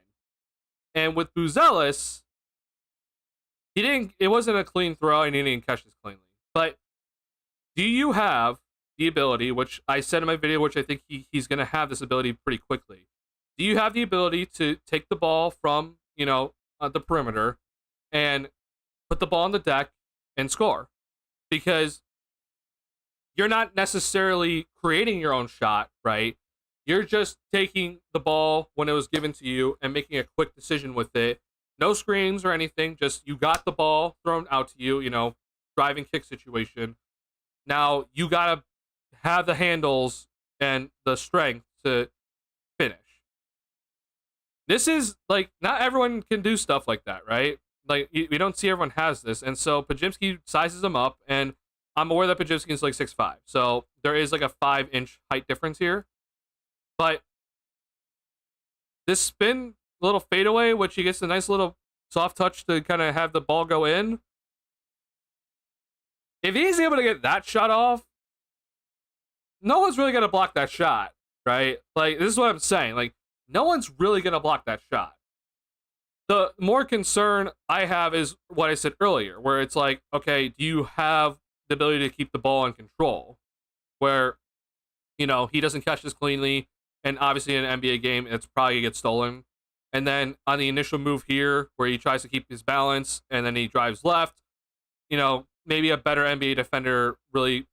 And with Buzelis, it wasn't a clean throw and he didn't catch this cleanly. But do you have the ability, which I said in my video, which I think he's going to have this ability pretty quickly. Do you have the ability to take the ball from, the perimeter and put the ball on the deck and score? Because you're not necessarily creating your own shot, right? You're just taking the ball when it was given to you and making a quick decision with it. No screens or anything, just you got the ball thrown out to you, driving kick situation. Now you got to have the handles and the strength to finish. This is like, not everyone can do stuff like that, right? Like, we don't see everyone has this. And so Pajimski sizes him up, and I'm aware that Pajimski is like 6'5". So there is like a 5-inch height difference here. But this spin little fadeaway, which he gets a nice little soft touch to kind of have the ball go in. If he's able to get that shot off, no one's really going to block that shot, right? Like, this is what I'm saying. Like, no one's really going to block that shot. The more concern I have is what I said earlier, where it's like, okay, do you have the ability to keep the ball in control? Where, he doesn't catch this cleanly, and obviously in an NBA game, it's probably going to get stolen. And then on the initial move here, where he tries to keep his balance, and then he drives left, maybe a better NBA defender really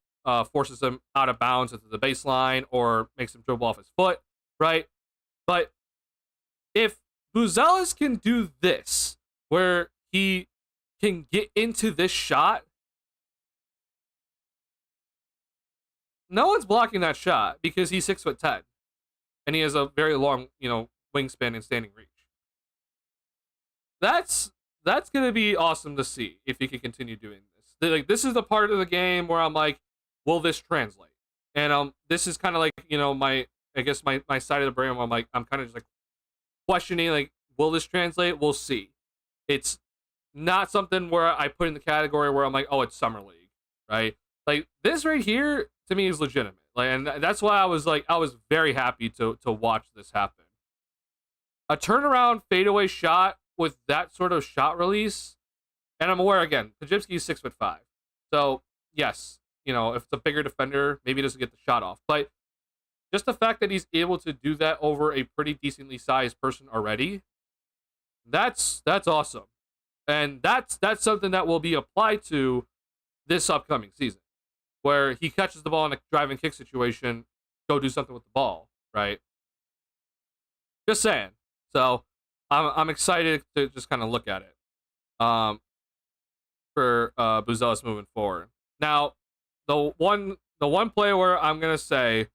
forces him out of bounds into the baseline or makes him dribble off his foot, right? But if Buzelis can do this, where he can get into this shot, no one's blocking that shot because he's 6'10", and he has a very long, wingspan and standing reach. That's gonna be awesome to see if he can continue doing this. Like, this is the part of the game where I'm like, will this translate? And this is kind of like, my side of the brain where I'm kind of just like questioning, like, will this translate? We'll see. It's not something where I put in the category where I'm like, oh, it's Summer League, right? Like, this right here to me is legitimate. Like, and that's why I was very happy to watch this happen. A turnaround fadeaway shot with that sort of shot release, and I'm aware again, Pajimski's 6'5". So yes, if it's a bigger defender, maybe he doesn't get the shot off. But just the fact that he's able to do that over a pretty decently sized person already, that's awesome. And that's something that will be applied to this upcoming season, where he catches the ball in a driving kick situation, go do something with the ball, right? Just saying. So I'm excited to just kind of look at it for Buzelis moving forward. Now, the one play where I'm gonna say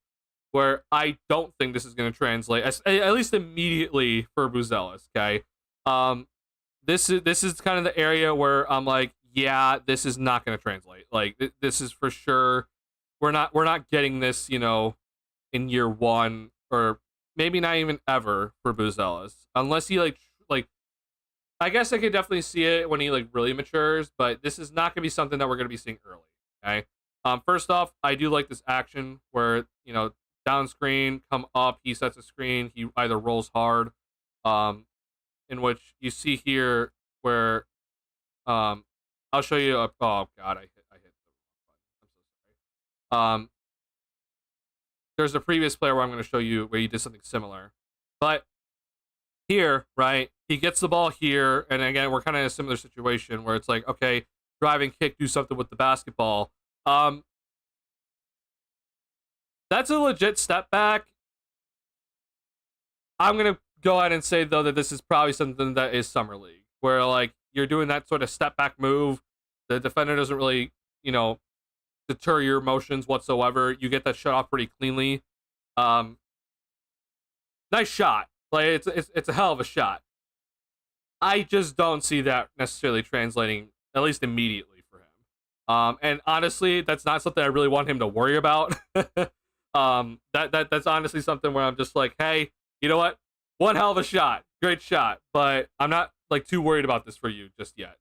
where I don't think this is gonna translate, at least immediately for Buzelis. Okay, this is kind of the area where I'm like, yeah, this is not gonna translate. Like, this is for sure. We're not getting this, in year one, or maybe not even ever for Buzelis, unless he like I guess I could definitely see it when he like really matures, but this is not gonna be something that we're gonna be seeing early. Okay. First off, I do like this action where, down screen, come up, he sets a screen, he either rolls hard, in which you see here where I'll show you oh god, I hit the wrong button. I'm so sorry. There's a previous player where I'm going to show you where he did something similar. But Here, right? He gets the ball here, and again, we're kind of in a similar situation where it's like, okay, driving kick, do something with the basketball. That's a legit step back. I'm gonna go ahead and say though that this is probably something that is summer league, where like you're doing that sort of step back move. The defender doesn't really, deter your motions whatsoever. You get that shut off pretty cleanly. Um, Nice shot. Like it's a hell of a shot. I just don't see that necessarily translating, at least immediately, for him. And honestly, that's not something I really want him to worry about. That's honestly something where I'm just like, hey, you know what? One hell of a shot, great shot, but I'm not like too worried about this for you just yet.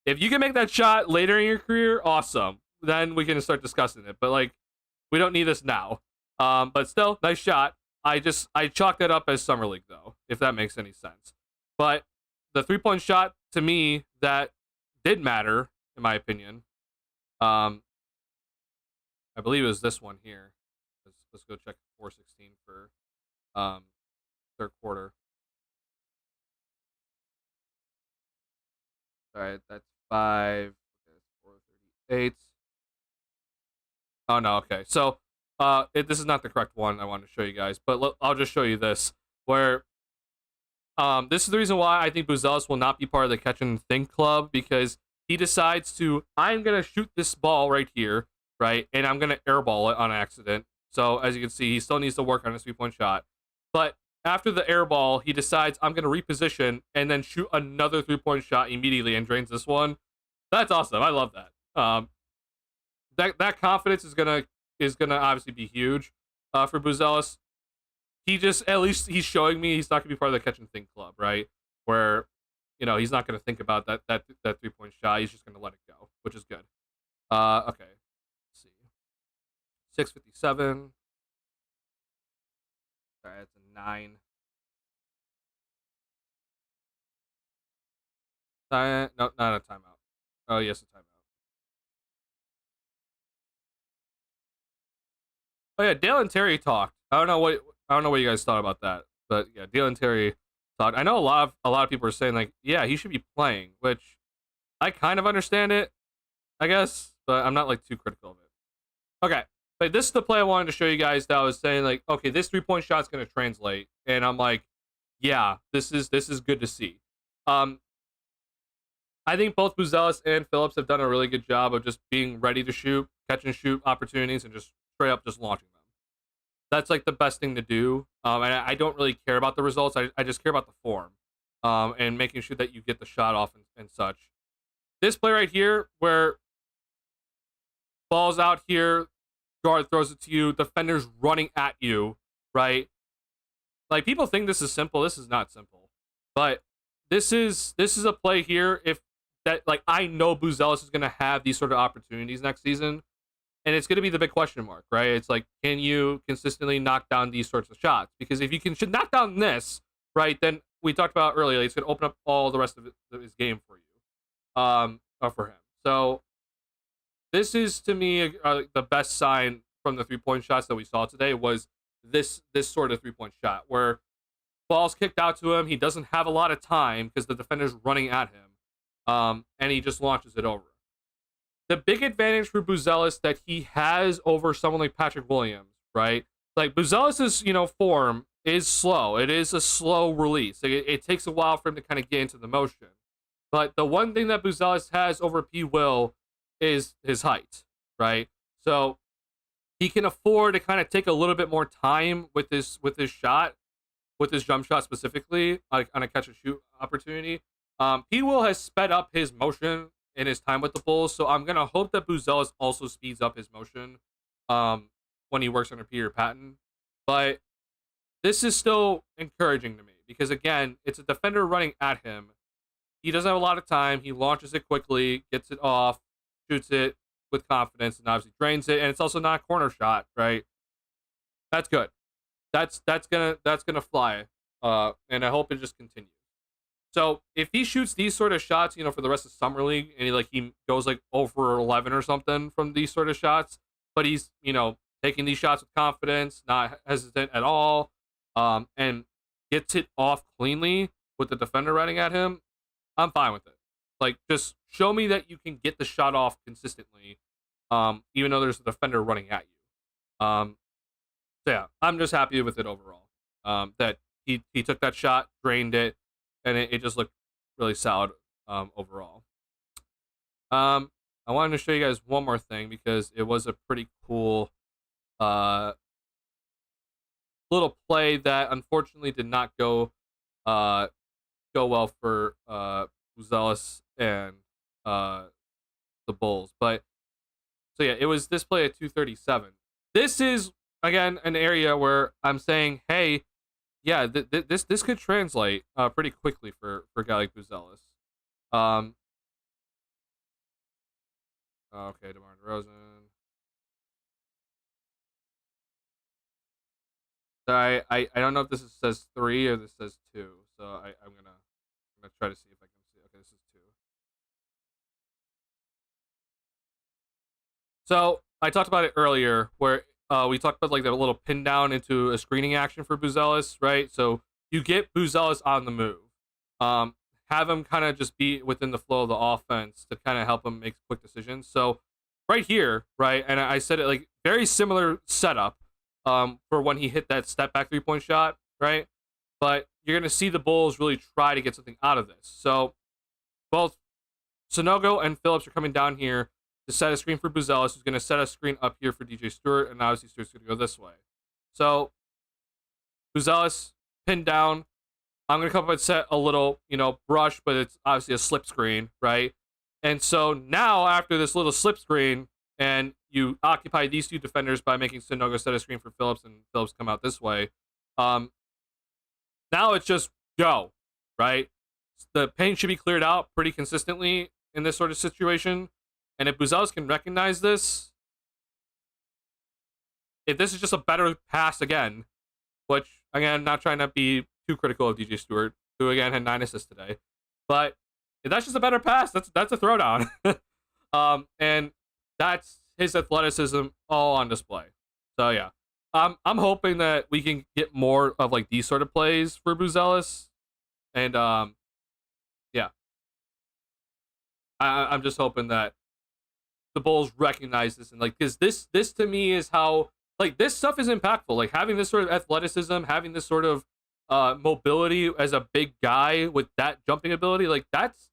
If you can make that shot later in your career, awesome. Then we can start discussing it. But like, we don't need this now. But still, nice shot. I chalk that up as summer league though, if that makes any sense. But the 3-point shot to me that did matter, in my opinion. I believe it was this one here. Let's go check 4:16 for third quarter. All right, that's 5. That's 4:38. Oh no, okay. So this is not the correct one I wanted to show you guys, but I'll just show you this where this is the reason why I think Buzelis will not be part of the Catch and Think Club, because he decides to, I'm going to shoot this ball right here, right? And I'm going to airball it on accident. So as you can see, he still needs to work on his 3-point shot. But after the airball, he decides, I'm going to reposition and then shoot another 3-point shot immediately and drains this one. That's awesome. I love that. That confidence is gonna obviously be huge for Buzelis. At least he's showing me he's not gonna be part of the Catch and Think Club, right? Where, he's not gonna think about that 3-point shot. He's just gonna let it go, which is good. Okay. Let's see. 6:57. All right, it's a 9. No, not a timeout. Oh, yes, a timeout. Oh yeah, Dale and Terry talked. I don't know what you guys thought about that, but yeah, Dale and Terry talked. I know a lot of people are saying like, yeah, he should be playing, which I kind of understand it, I guess, but I'm not like too critical of it. Okay, but this is the play I wanted to show you guys that I was saying like, okay, this 3-point shot's gonna translate, and I'm like, yeah, this is good to see. I think both Buzelis and Phillips have done a really good job of just being ready to shoot, catch and shoot opportunities, and just straight up just launching them. That's like the best thing to do. And I don't really care about the results. I just care about the form, and making sure that you get the shot off and such. This play right here, where ball's out here, guard throws it to you, defender's running at you, right? Like, people think this is simple. This is not simple, but this is a play here. If that, like, I know Buzelis is going to have these sort of opportunities next season. And it's going to be the big question mark, right? It's like, can you consistently knock down these sorts of shots? Because if you can knock down this, right, then we talked about earlier, it's going to open up all the rest of his game for you, for him. So this is, to me, the best sign from the 3-point shots that we saw today was this sort of 3-point shot where ball's kicked out to him. He doesn't have a lot of time because the defender's running at him, and he just launches it over. The big advantage for Buzelis that he has over someone like Patrick Williams, right? Like, Buzelis's, form is slow. It is a slow release. It takes a while for him to kind of get into the motion. But the one thing that Buzelis has over P. Will is his height, right? So he can afford to kind of take a little bit more time with his shot, with his jump shot specifically, like on a catch and shoot opportunity. P. Will has sped up his motion in his time with the Bulls, so I'm gonna hope that Buzelis also speeds up his motion when he works under Peter Patton. But this is still encouraging to me because, again, it's a defender running at him. He doesn't have a lot of time. He launches it quickly, gets it off, shoots it with confidence, and obviously drains it. And it's also not a corner shot, right? That's good. That's gonna fly. And I hope it just continues. So if he shoots these sort of shots, for the rest of summer league, and he goes like over 11 or something from these sort of shots, but he's taking these shots with confidence, not hesitant at all, and gets it off cleanly with the defender running at him, I'm fine with it. Like, just show me that you can get the shot off consistently, even though there's a defender running at you. So yeah, I'm just happy with it overall. That he took that shot, drained it, and it just looked really solid overall. I wanted to show you guys one more thing because it was a pretty cool little play that unfortunately did not go well for Buzelis and the Bulls. But so yeah, it was this play at 237. This is again an area where I'm saying, hey, yeah, this could translate pretty quickly for a guy like Buzelis. Okay, DeMar DeRozan. So I don't know if this says 3 or this says 2. So I'm gonna try to see if I can see. Okay, this is 2. So I talked about it earlier, where we talked about like the little pin down into a screening action for Buzelis, right? So you get Buzelis on the move, have him kind of just be within the flow of the offense to kind of help him make quick decisions. So right here, right, and I said it like very similar setup for when he hit that step back 3-point shot, right? But you're gonna see the Bulls really try to get something out of this. So both Sanogo and Phillips are coming down here to set a screen for Buzelis, who's going to set a screen up here for DJ Stewart, and obviously Stewart's going to go this way. So Buzelis pinned down. I'm going to come up and set a little, brush, but it's obviously a slip screen, right? And so now after this little slip screen, and you occupy these two defenders by making Sanogo set a screen for Phillips, and Phillips come out this way. Now it's just go, right? The paint should be cleared out pretty consistently in this sort of situation. And if Buzelis can recognize this, if this is just a better pass again, which, again, not trying to be too critical of DJ Stewart, who, again, had 9 assists today. But if that's just a better pass, that's a throwdown. And that's his athleticism all on display. So, yeah. I'm hoping that we can get more of, like, these sort of plays for Buzelis. And, yeah. I'm just hoping that the Bulls recognize this, and like, because this to me is how, like, this stuff is impactful. Like, having this sort of athleticism, having this sort of mobility as a big guy with that jumping ability, like, that's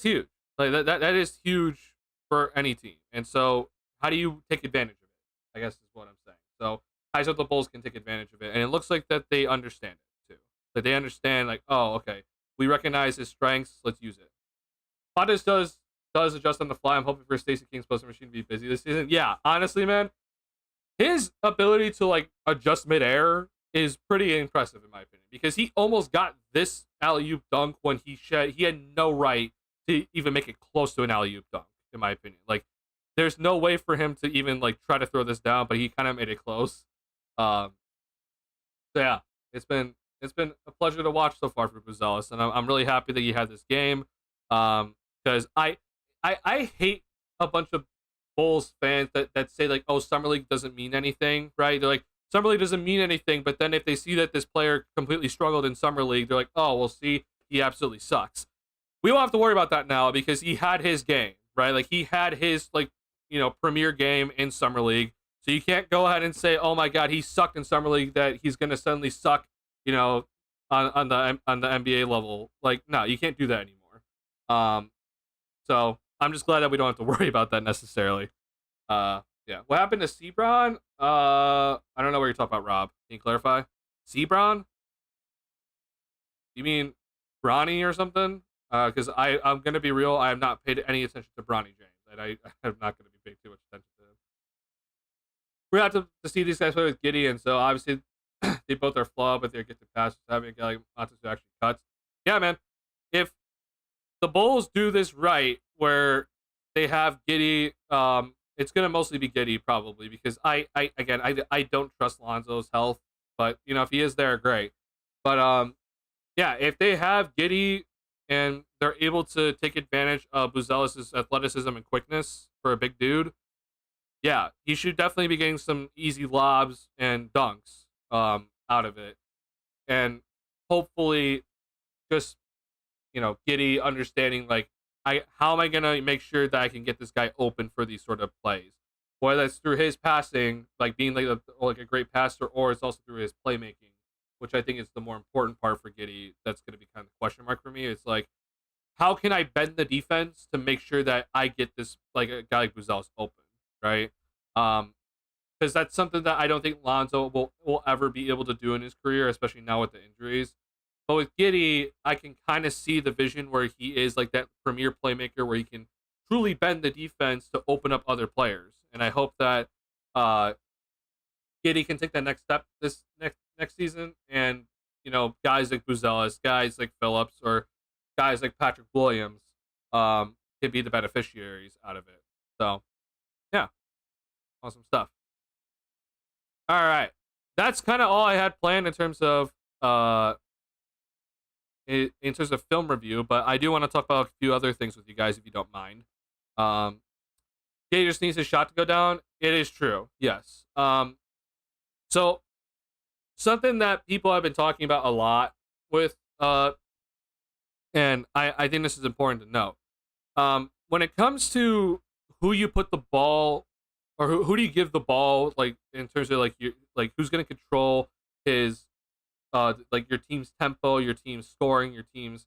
huge. Like, that is huge for any team. And so how do you take advantage of it, I guess is what I'm saying. So I hope the Bulls can take advantage of it, and it looks like that they understand it too. That they understand, like, oh, okay, we recognize his strengths, let's use it. Pontus does adjust on the fly. I'm hoping for Stacey King's poster machine to be busy this season. Yeah, honestly, man, his ability to, like, adjust midair is pretty impressive in my opinion, because he almost got this alley-oop dunk when he had no right to even make it close to an alley-oop dunk, in my opinion. Like, there's no way for him to even, like, try to throw this down, but he kind of made it close. So yeah, it's been a pleasure to watch so far for Buzelis, and I'm really happy that he had this game. Because I hate a bunch of Bulls fans that say, like, oh, Summer League doesn't mean anything, right? They're like, Summer League doesn't mean anything, but then if they see that this player completely struggled in Summer League, they're like, oh, well, see, he absolutely sucks. We don't have to worry about that now because he had his game, right? Like, he had his, like, premier game in Summer League. So you can't go ahead and say, oh my God, he sucked in Summer League, that he's going to suddenly suck, on the NBA level. Like, no, you can't do that anymore. So I'm just glad that we don't have to worry about that necessarily. Yeah. What happened to Sebron? I don't know what you're talking about, Rob. Can you clarify? Sebron? You mean Bronny or something? Because I'm gonna be real, I have not paid any attention to Bronny James, and I'm not gonna be paying too much attention to him. We're gonna have to see these guys play with Giddy, and so obviously they both are flawed, but they're gifted passes. Having a guy like Montes who actually cuts. Yeah, man. If the Bulls do this right, where they have Giddy, it's gonna mostly be Giddy probably, because I don't trust Lonzo's health, but if he is there, great. But yeah, if they have Giddy and they're able to take advantage of Buzelis' athleticism and quickness for a big dude, yeah, he should definitely be getting some easy lobs and dunks out of it. and hopefully just, Giddy understanding like how am I gonna make sure that I can get this guy open for these sort of plays, whether it's through his passing, like being like a great passer, or it's also through his playmaking, which I think is the more important part for Giddy. That's gonna be kind of the question mark for me. It's like how can I bend the defense to make sure that I get this like a guy like Buzelis open, right? Um, because that's something that I don't think Lonzo will ever be able to do in his career, especially now with the injuries. But with Giddy, I can kind of see the vision where he is like that premier playmaker where he can truly bend the defense to open up other players. And I hope that uh, Giddy can take that next step this next season, and guys like Buzelis, guys like Phillips, or guys like Patrick Williams can be the beneficiaries out of it. So yeah, awesome stuff. All right, that's kind of all I had planned in terms of film review, but I do want to talk about a few other things with you guys if you don't mind. Um, Giddy just needs his shot to go down. It is true, yes. So something that people have been talking about a lot with, and I think this is important to note. When it comes to who you put the ball, or who do you give the ball, like in terms of like who's going to control his like your team's tempo, your team's scoring, your team's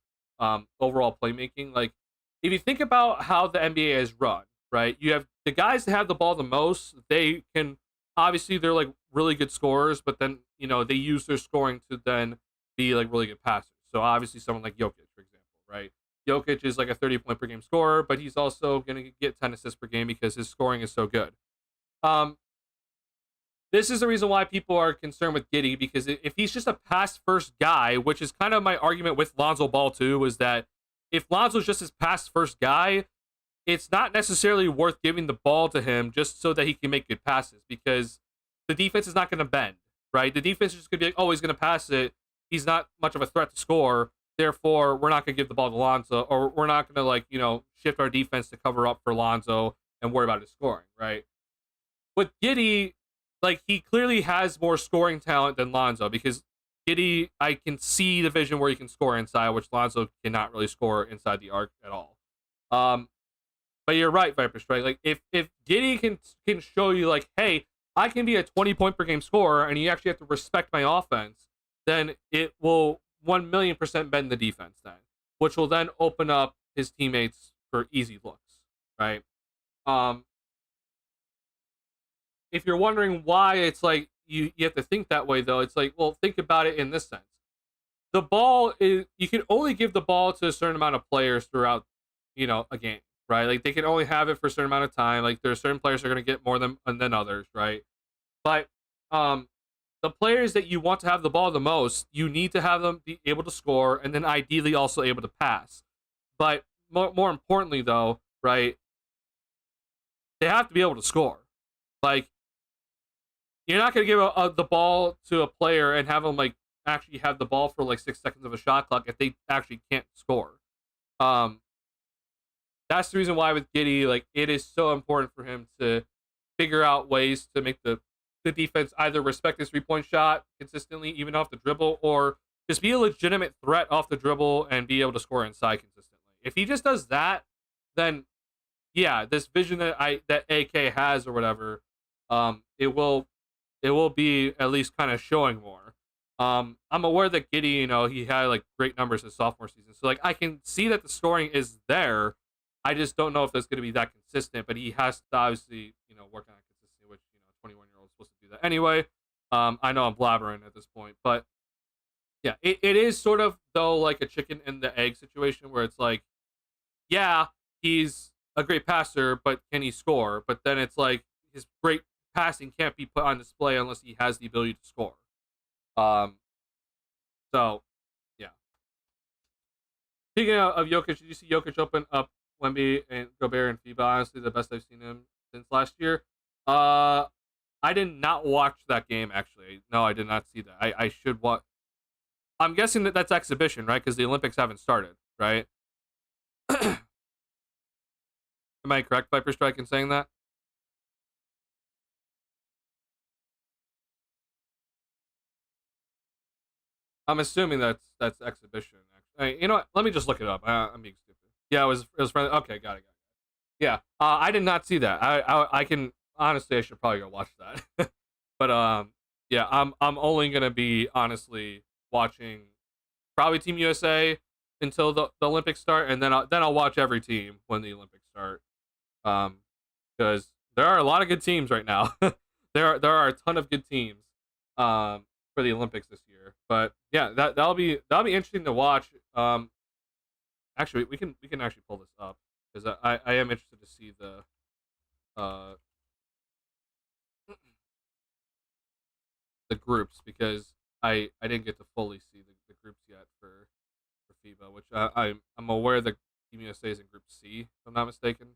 overall playmaking. Like if you think about how the NBA is run, right? You have the guys that have the ball the most. They can obviously they're like really good scorers, but then they use their scoring to then be like really good passers. So obviously someone like Jokic, for example, right? Jokic is like a 30-point per game scorer, but he's also going to get 10 assists per game because his scoring is so good. This is the reason why people are concerned with Giddy, because if he's just a pass first guy, which is kind of my argument with Lonzo Ball too, is that if Lonzo's just his pass first guy, it's not necessarily worth giving the ball to him just so that he can make good passes, because the defense is not going to bend, right? The defense is just going to be like, oh, he's going to pass it. He's not much of a threat to score. Therefore, we're not going to give the ball to Lonzo, or we're not going to shift our defense to cover up for Lonzo and worry about his scoring, right? With Giddy, like he clearly has more scoring talent than Lonzo, because Giddy, I can see the vision where he can score inside, which Lonzo cannot really score inside the arc at all. But you're right, Viper Strike. Like if Giddy can show you like, hey, I can be a 20-point per game scorer, and you actually have to respect my offense, then it will 1,000,000% bend the defense then, which will then open up his teammates for easy looks, right? If you're wondering why it's like you have to think that way, though, it's like, well, think about it in this sense. The ball is, you can only give the ball to a certain amount of players throughout, a game, right? Like they can only have it for a certain amount of time. Like there are certain players that are going to get more than others, right? But the players that you want to have the ball the most, you need to have them be able to score, and then ideally also able to pass. But more importantly, though, right? They have to be able to score. Like you're not going to give the ball to a player and have them like actually have the ball for like 6 seconds of a shot clock if they actually can't score. That's the reason why with Giddy, like it is so important for him to figure out ways to make the defense either respect his 3-point shot consistently, even off the dribble, or just be a legitimate threat off the dribble and be able to score inside consistently. If he just does that, then yeah, this vision that AK has or whatever, it will be at least kind of showing more. I'm aware that Giddy, he had like great numbers his sophomore season, so like I can see that the scoring is there. I just don't know if that's going to be that consistent, but he has to obviously, work on it consistently, which, 21-year-old is supposed to do that anyway. I know I'm blabbering at this point, but yeah, it is sort of, though, like a chicken and the egg situation where it's like, yeah, he's a great passer, but can he score? But then it's like his great passing can't be put on display unless he has the ability to score. So, yeah. Speaking of Jokic, did you see Jokic open up Wemby and Gobert and FIBA? Honestly, the best I've seen him since last year. I did not watch that game, actually. No, I did not see that. I should watch. I'm guessing that's exhibition, right? Because the Olympics haven't started, right? Am I correct, Viper Strike, in saying that? I'm assuming that's exhibition. Actually, you know what? Let me just look it up. I'm being stupid. Yeah, it was friendly. Okay, got it. Yeah, I did not see that. I can honestly, I should probably go watch that. But yeah, I'm only gonna be honestly watching probably Team USA until the Olympics start, and then I'll watch every team when the Olympics start. Um, because there are a lot of good teams right now. There are a ton of good teams for the Olympics this year. But yeah, that'll be interesting to watch. Actually, we can actually pull this up because I am interested to see uh the groups because I didn't get to fully see the groups yet for FIBA, which I'm aware that Team USA is in Group C, if I'm not mistaken.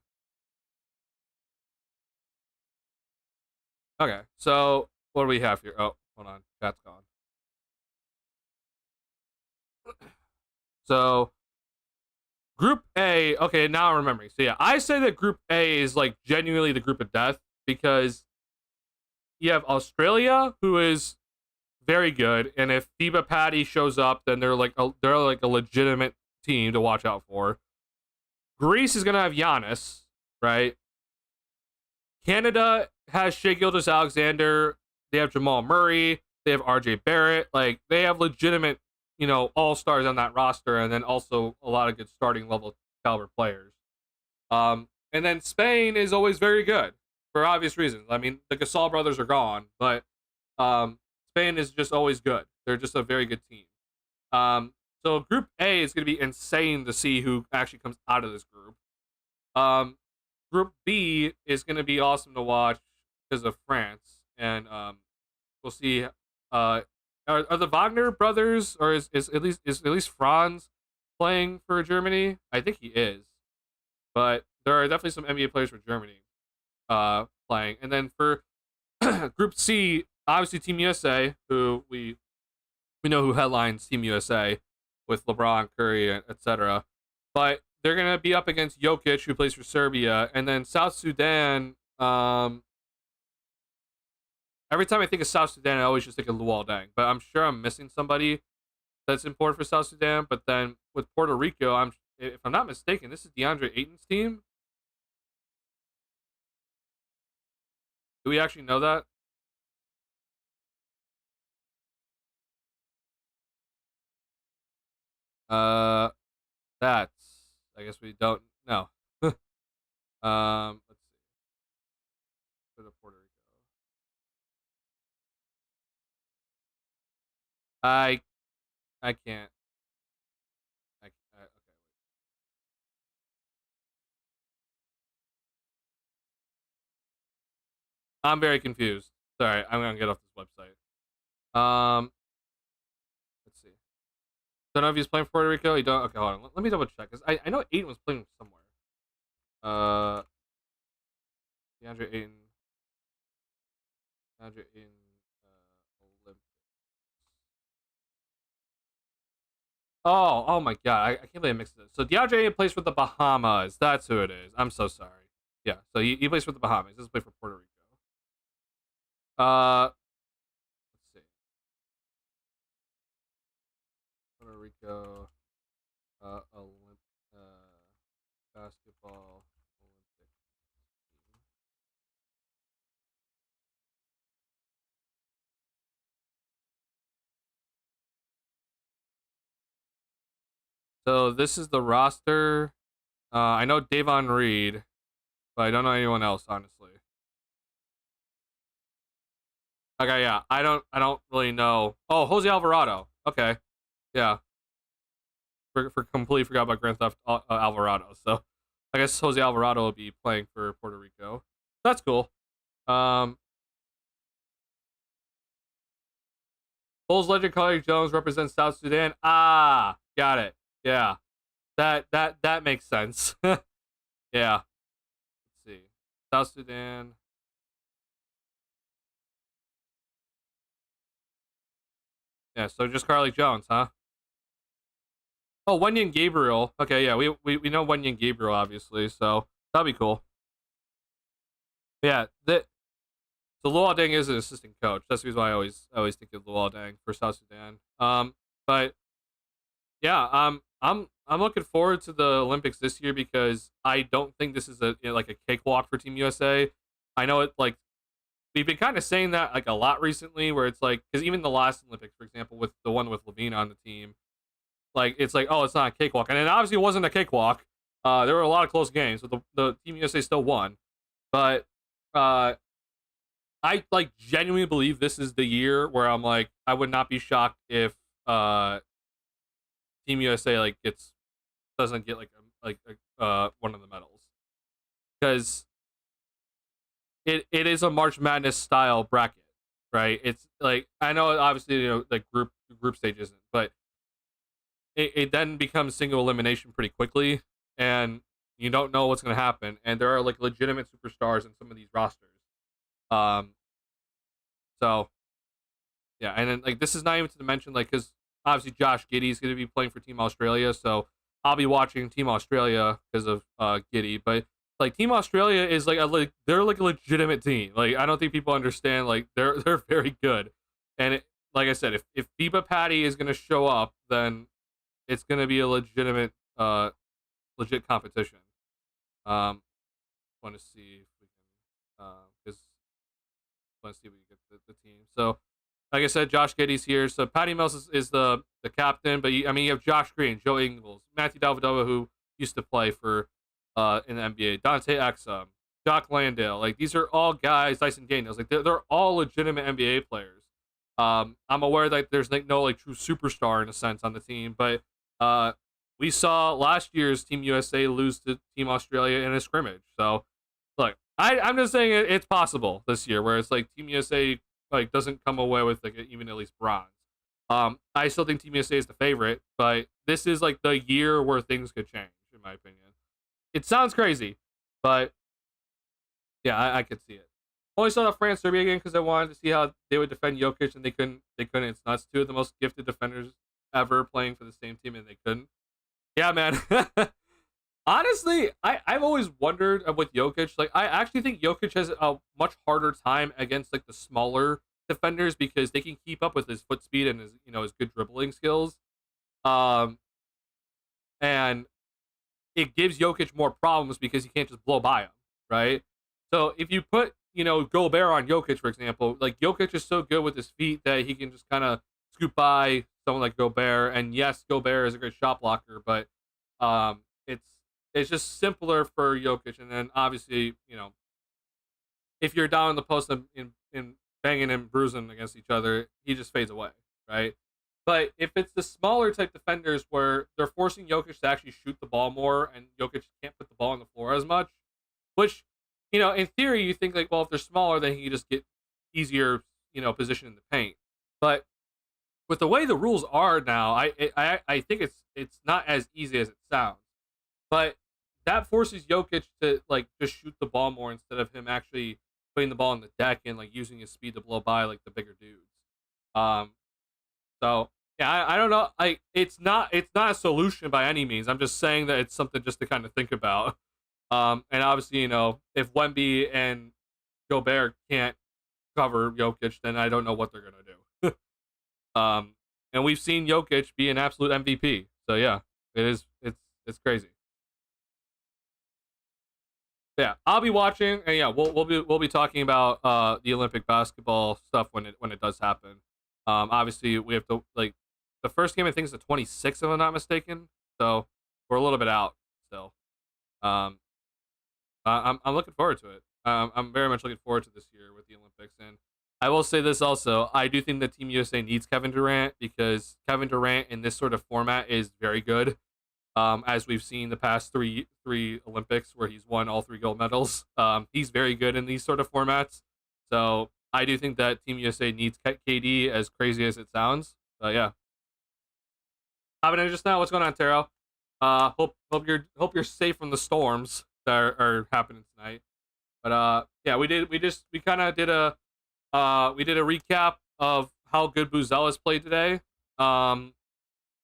Okay, so what do we have here? Oh, hold on, chat's gone. So Group A, okay, now I'm remembering. So yeah, I say that Group A is like genuinely the group of death because you have Australia, who is very good, and if FIBA Patty shows up, then they're like a legitimate team to watch out for. Greece is gonna have Giannis, right? Canada has Shea Gilgeous-Alexander. They have Jamal Murray. They have RJ Barrett. Like they have legitimate, all stars on that roster, and then also a lot of good starting level caliber players. And then Spain is always very good for obvious reasons. I mean, the Gasol brothers are gone, but Spain is just always good. They're just a very good team. So Group A is going to be insane to see who actually comes out of this group. Um, Group B is going to be awesome to watch because of France, and we'll see. Are the Wagner brothers, or is at least Franz playing for Germany? I think he is, but there are definitely some NBA players for Germany playing. And then for Group C, obviously Team USA, who we know who headlines Team USA with LeBron, Curry, etc. But they're gonna be up against Jokic, who plays for Serbia, and then South Sudan. Every time I think of South Sudan, I always just think of Luol Deng, but I'm sure I'm missing somebody that's important for South Sudan. But then with Puerto Rico, if I'm not mistaken, this is DeAndre Ayton's team. Do we actually know that? Uh, that's I guess we don't know. Let's see. Go to Puerto Rico. I I can't. Okay. I'm very confused. Sorry, I'm gonna get off this website. Let's see. Don't know if he's playing for Puerto Rico. He don't. Okay, hold on. Let me double check because I know Aiden was playing somewhere. Uh, DeAndre Ayton. DeAndre Ayton. Olympics. Oh my God! I can't believe I mixed it. So DeAndre Ayton plays for the Bahamas. That's who it is. I'm so sorry. Yeah. So he plays for the Bahamas. He doesn't play for Puerto Rico. Let's see. Puerto Rico. Basketball Olympic team. So this is the roster. I know Davon Reed, but I don't know anyone else, honestly. Okay, yeah, I don't really know. Oh, Jose Alvarado. Okay, yeah, for completely forgot about Grand Theft Alvarado. So I guess Jose Alvarado will be playing for Puerto Rico. That's cool. Um, Bulls legend Carly Jones represents South Sudan. Ah, got it. Yeah, that makes sense. Yeah. Let's see. South Sudan. Yeah, so just Carly Jones, huh? Oh, Wenyan Gabriel. Okay, yeah, we know Wenyan Gabriel obviously, so that'll be cool. Yeah, so Luol Deng is an assistant coach. That's the reason why I always think of Luol Deng for South Sudan. But yeah, I'm looking forward to the Olympics this year because I don't think this is like a cakewalk for Team USA. I know it like we've been kind of saying that like a lot recently, where it's like because even the last Olympics, for example, with the one with Levine on the team, like it's like oh, it's not a cakewalk, and it obviously wasn't a cakewalk. There were a lot of close games, but the Team USA still won. But uh, I like genuinely believe this is the year where I'm like I would not be shocked if Team USA like doesn't get one of the medals because it is a March Madness style bracket, right? It's like I know obviously like group stage isn't, but it then becomes single elimination pretty quickly, and you don't know what's going to happen. And there are like legitimate superstars in some of these rosters. Um, so yeah, and then like this is not even to mention like because obviously Josh Giddy is going to be playing for Team Australia, so I'll be watching Team Australia because of Giddy. But like Team Australia is like they're like a legitimate team. Like I don't think people understand like they're very good, and like I said, if FIBA Patty is going to show up, then it's going to be a legitimate legit competition. Want to see if we can because want to see if we can get the team. So like I said, Josh Giddey's here. So Patty Mills is the captain, but I mean you have Josh Green, Joe Ingles, Matthew Dellavedova, who used to play for in the NBA, Dante Exum, Jock Landale. Like these are all guys, Dyson Daniels. Like they're all legitimate NBA players. I'm aware that there's like no like true superstar in a sense on the team, but we saw last year's Team USA lose to Team Australia in a scrimmage. So look, I'm just saying it's possible this year where it's like Team USA like doesn't come away with like even at least bronze. I still think Team USA is the favorite, but this is like the year where things could change, in my opinion. It sounds crazy, but yeah, I could see it. Only saw the France Serbia game because I wanted to see how they would defend Jokic, and they couldn't. They couldn't. It's nuts. Two of the most gifted defenders ever playing for the same team, and they couldn't. Yeah, man. Honestly, I've always wondered with Jokic. Like, I actually think Jokic has a much harder time against like the smaller defenders because they can keep up with his foot speed and his his good dribbling skills. Um, and it gives Jokic more problems because he can't just blow by him, right? So if you put Gobert on Jokic, for example, like Jokic is so good with his feet that he can just kind of scoop by someone like Gobert. And yes, Gobert is a great shot blocker, but it's just simpler for Jokic. And then obviously, if you're down in the post and banging and bruising against each other, he just fades away, right? But if it's the smaller type defenders where they're forcing Jokic to actually shoot the ball more and Jokic can't put the ball on the floor as much, which, in theory, you think like, well, if they're smaller, then he can just get easier, position in the paint. But with the way the rules are now, I think it's not as easy as it sounds. But that forces Jokic to like just shoot the ball more instead of him actually putting the ball on the deck and like using his speed to blow by like the bigger dudes. So yeah, I don't know. It's not a solution by any means. I'm just saying that it's something just to kind of think about. And obviously, if Wemby and Gobert can't cover Jokic, then I don't know what they're gonna do. And we've seen Jokic be an absolute MVP. So yeah, it's crazy. Yeah, I'll be watching, and yeah, we'll be talking about the Olympic basketball stuff when it does happen. Obviously we have to like the first game I think is the 26th if I'm not mistaken, so we're a little bit out still. Um, I'm looking forward to it. I'm very much looking forward to this year with the Olympics, and I will say this also: I do think that Team USA needs Kevin Durant because Kevin Durant in this sort of format is very good. As we've seen the past three Olympics where he's won all 3 gold medals. He's very good in these sort of formats. So I do think that Team USA needs KD, as crazy as it sounds. Yeah. Happening just now. What's going on, Taro? Hope you're safe from the storms that are happening tonight. But yeah, we kind of did a recap of how good Buzelis played today.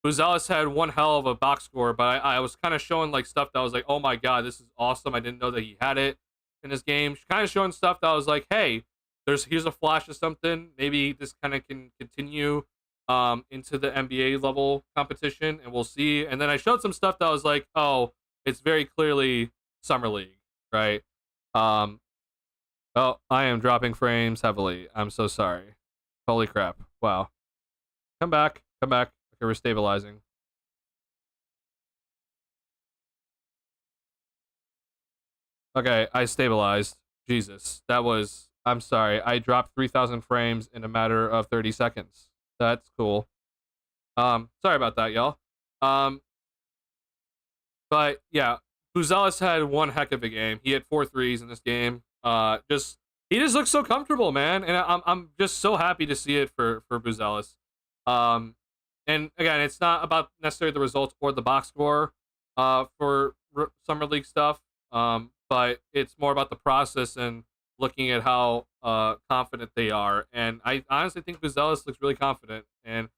Buzelis had one hell of a box score, but I was kind of showing like stuff that was like, oh my god, this is awesome. I didn't know that he had it in his game. Kind of showing stuff that was like, hey, here's a flash of something. Maybe this kind of can continue. into the NBA level competition, and we'll see. And then I showed some stuff that was like, oh, it's very clearly summer league, right? Um, oh, I am dropping frames heavily. I'm so sorry. Holy crap! Wow. Come back. Come back. Okay, we're stabilizing. Okay, I stabilized. Jesus, that was. I'm sorry. I dropped 3,000 frames in a matter of 30 seconds. That's cool. Sorry about that, y'all. Um, but yeah, Buzelis had one heck of a game. He had 4 threes in this game. Just he just looks so comfortable, man, and I'm just so happy to see it for Buzelis. Um, and again, it's not about necessarily the results or the box score, for summer league stuff. But it's more about the process and looking at how confident they are. And I honestly think Buzelis looks really confident and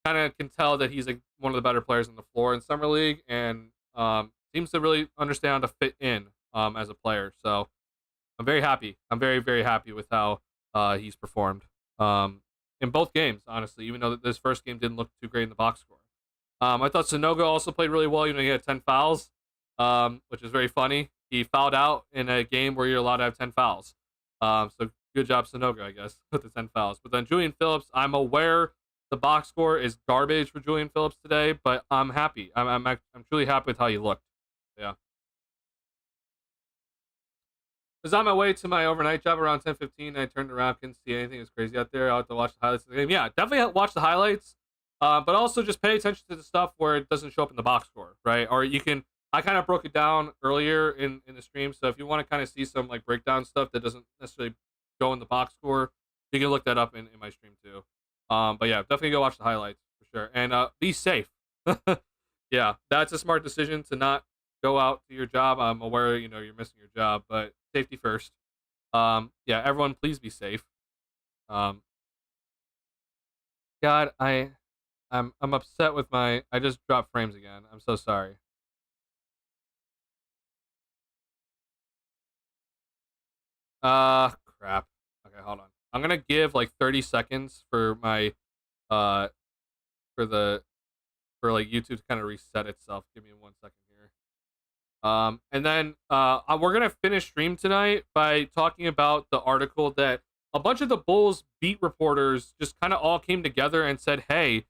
kind of can tell that he's like one of the better players on the floor in summer league, and seems to really understand how to fit in as a player. So I'm very happy. I'm very happy with how he's performed in both games. Honestly, even though this first game didn't look too great in the box score, I thought Sonogo also played really well. You know, he had 10 fouls, which is very funny. He fouled out in a game where you're allowed to have 10 fouls. So good job, Sonogo, I guess, with the 10 fouls. But then Julian Phillips, I'm aware the box score is garbage for Julian Phillips today, but I'm happy. I'm truly happy with how he looked. Yeah. I was on my way to my overnight job around 10:15. I turned around, couldn't see anything. It was crazy out there. I'll have to watch the highlights of the game. Yeah, definitely watch the highlights, but also just pay attention to the stuff where it doesn't show up in the box score, right? Or you can. I kind of broke it down earlier in the stream, so if you want to kind of see some like breakdown stuff that doesn't necessarily go in the box score, you can look that up in my stream too. But yeah, definitely go watch the highlights for sure, and be safe. Yeah, that's a smart decision to not go out to your job. I'm aware, you're missing your job, but safety first. Yeah, everyone, please be safe. Um, God, I'm upset with my. I just dropped frames again. I'm so sorry. Crap. Okay, hold on. I'm gonna give like 30 seconds for my uh for the for like YouTube to kind of reset itself. Give me 1 second here. And then we're gonna finish stream tonight by talking about the article that a bunch of the Bulls beat reporters just kind of all came together and said, "Hey,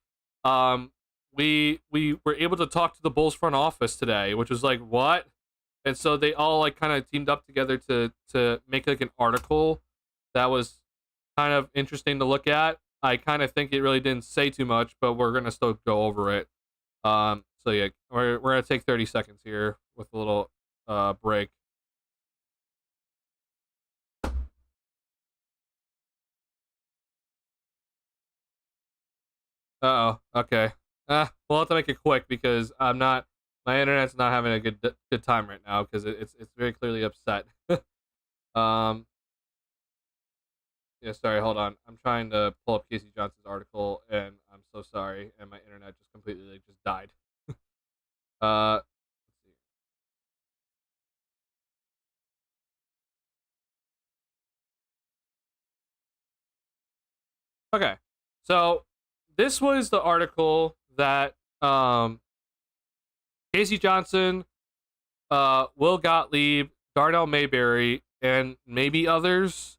we were able to talk to the Bulls front office today," which was like, what? And so they all like kind of teamed up together to make like an article that was kind of interesting to look at. I kind of think it really didn't say too much, but we're gonna still go over it. So yeah, we're gonna take 30 seconds here with a little break. Uh oh. Okay. We'll have to make it quick because my internet's not having a good time right now because it's very clearly upset. um. Yeah. Sorry. Hold on. I'm trying to pull up Casey Johnson's article, and I'm so sorry, and my internet just completely like, just died. Let's see. Okay. So this was the article that Casey Johnson, Will Gottlieb, Darnell Mayberry, and maybe others.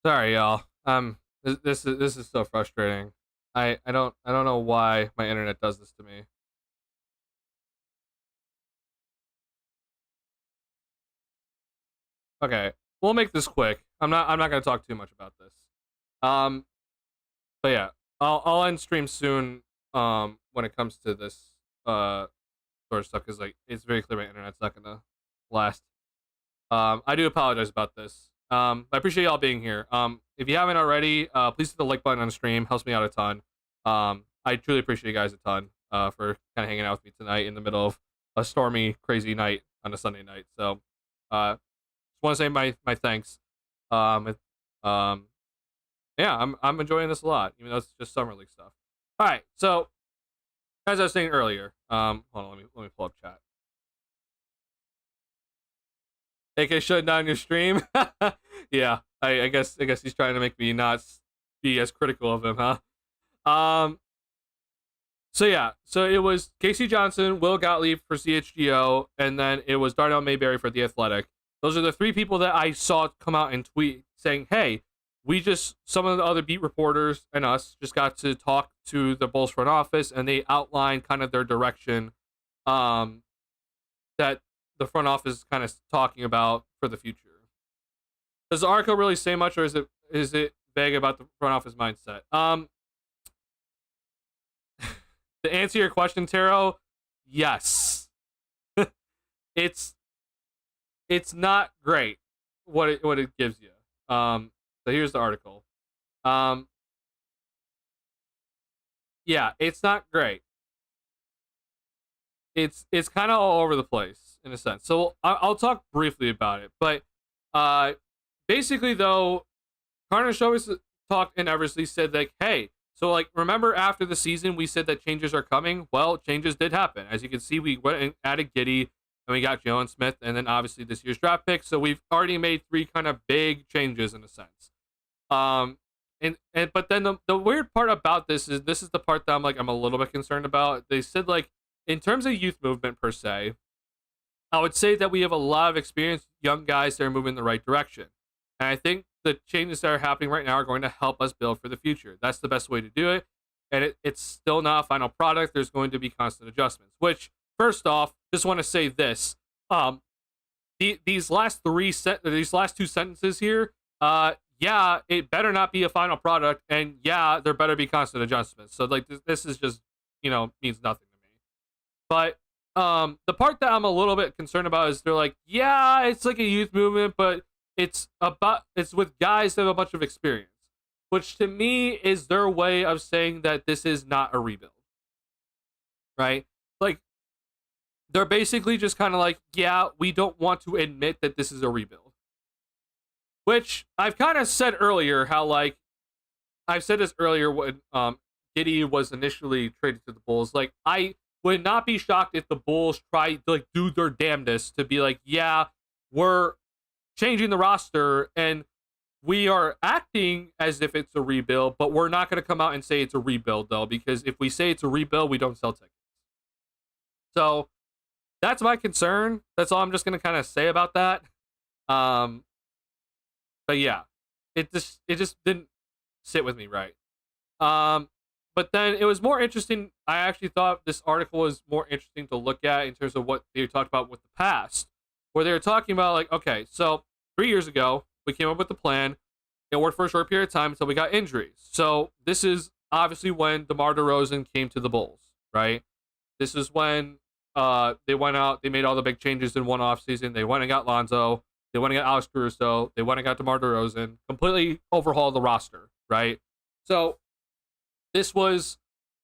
Sorry, y'all. This is so frustrating. I don't know why my internet does this to me. Okay, we'll make this quick. I'm not gonna talk too much about this. Um, but yeah, I'll end stream soon. When it comes to this sort of stuff, because like it's very clear my internet's not gonna last. I do apologize about this. I appreciate y'all being here. If you haven't already, please hit the like button on the stream. Helps me out a ton. I truly appreciate you guys a ton for kind of hanging out with me tonight in the middle of a stormy, crazy night on a Sunday night. So, just want to say my thanks. Um, yeah, I'm enjoying this a lot, even though it's just summer league stuff. All right, so as I was saying earlier, hold on, let me pull up chat. AK shutting down your stream. Yeah, I guess he's trying to make me not be as critical of him, huh? So yeah, so it was Casey Johnson, Will Gottlieb for CHGO, and then it was Darnell Mayberry for The Athletic. Those are the three people that I saw come out and tweet saying, hey, some of the other beat reporters and us just got to talk to the Bulls front office, and they outlined kind of their direction that the front office is kind of talking about for the future. Does the article really say much, or is it vague about the front office mindset? To answer your question, Taro, yes. It's not great what it gives you. So here's the article. Yeah, it's not great. It's kind of all over the place in a sense. So I'll talk briefly about it, but basically though, Karnisovas talked and Eversley said like, hey. So, like, remember after the season, we said that changes are coming? Well, changes did happen. As you can see, we went and added Giddy, and we got Jalen Smith, and then obviously this year's draft pick. So we've already made 3 kind of big changes in a sense. But then the weird part about this is the part that I'm a little bit concerned about. They said, like, in terms of youth movement per se, I would say that we have a lot of experienced young guys that are moving in the right direction. And I think the changes that are happening right now are going to help us build for the future. That's the best way to do it. And it's still not a final product. There's going to be constant adjustments, which, first off, just want to say this. These last 2 sentences here, yeah, it better not be a final product. And yeah, there better be constant adjustments. So like this is just, means nothing to me. But the part that I'm a little bit concerned about is they're like, yeah, it's like a youth movement, but it's with guys that have a bunch of experience, which to me is their way of saying that this is not a rebuild, right? Like, they're basically just kind of like, yeah, we don't want to admit that this is a rebuild. Which I've kind of said earlier, how like, I've said this earlier when Giddy was initially traded to the Bulls. Like, I would not be shocked if the Bulls tried to like do their damnedest to be like, yeah, we're changing the roster and we are acting as if it's a rebuild, but we're not going to come out and say it's a rebuild though, because if we say it's a rebuild, we don't sell tickets. So that's my concern. That's all I'm just going to kind of say about that. But yeah, it just didn't sit with me right. But then it was more interesting. I actually thought this article was more interesting to look at in terms of what they talked about with the past, where they were talking about like, okay, so 3 years ago, we came up with the plan. It worked for a short period of time until we got injuries. So this is obviously when DeMar DeRozan came to the Bulls, right? This is when they went out, they made all the big changes in one offseason. They went and got Lonzo. They went and got Alex Caruso. They went and got DeMar DeRozan. Completely overhauled the roster, right? So this was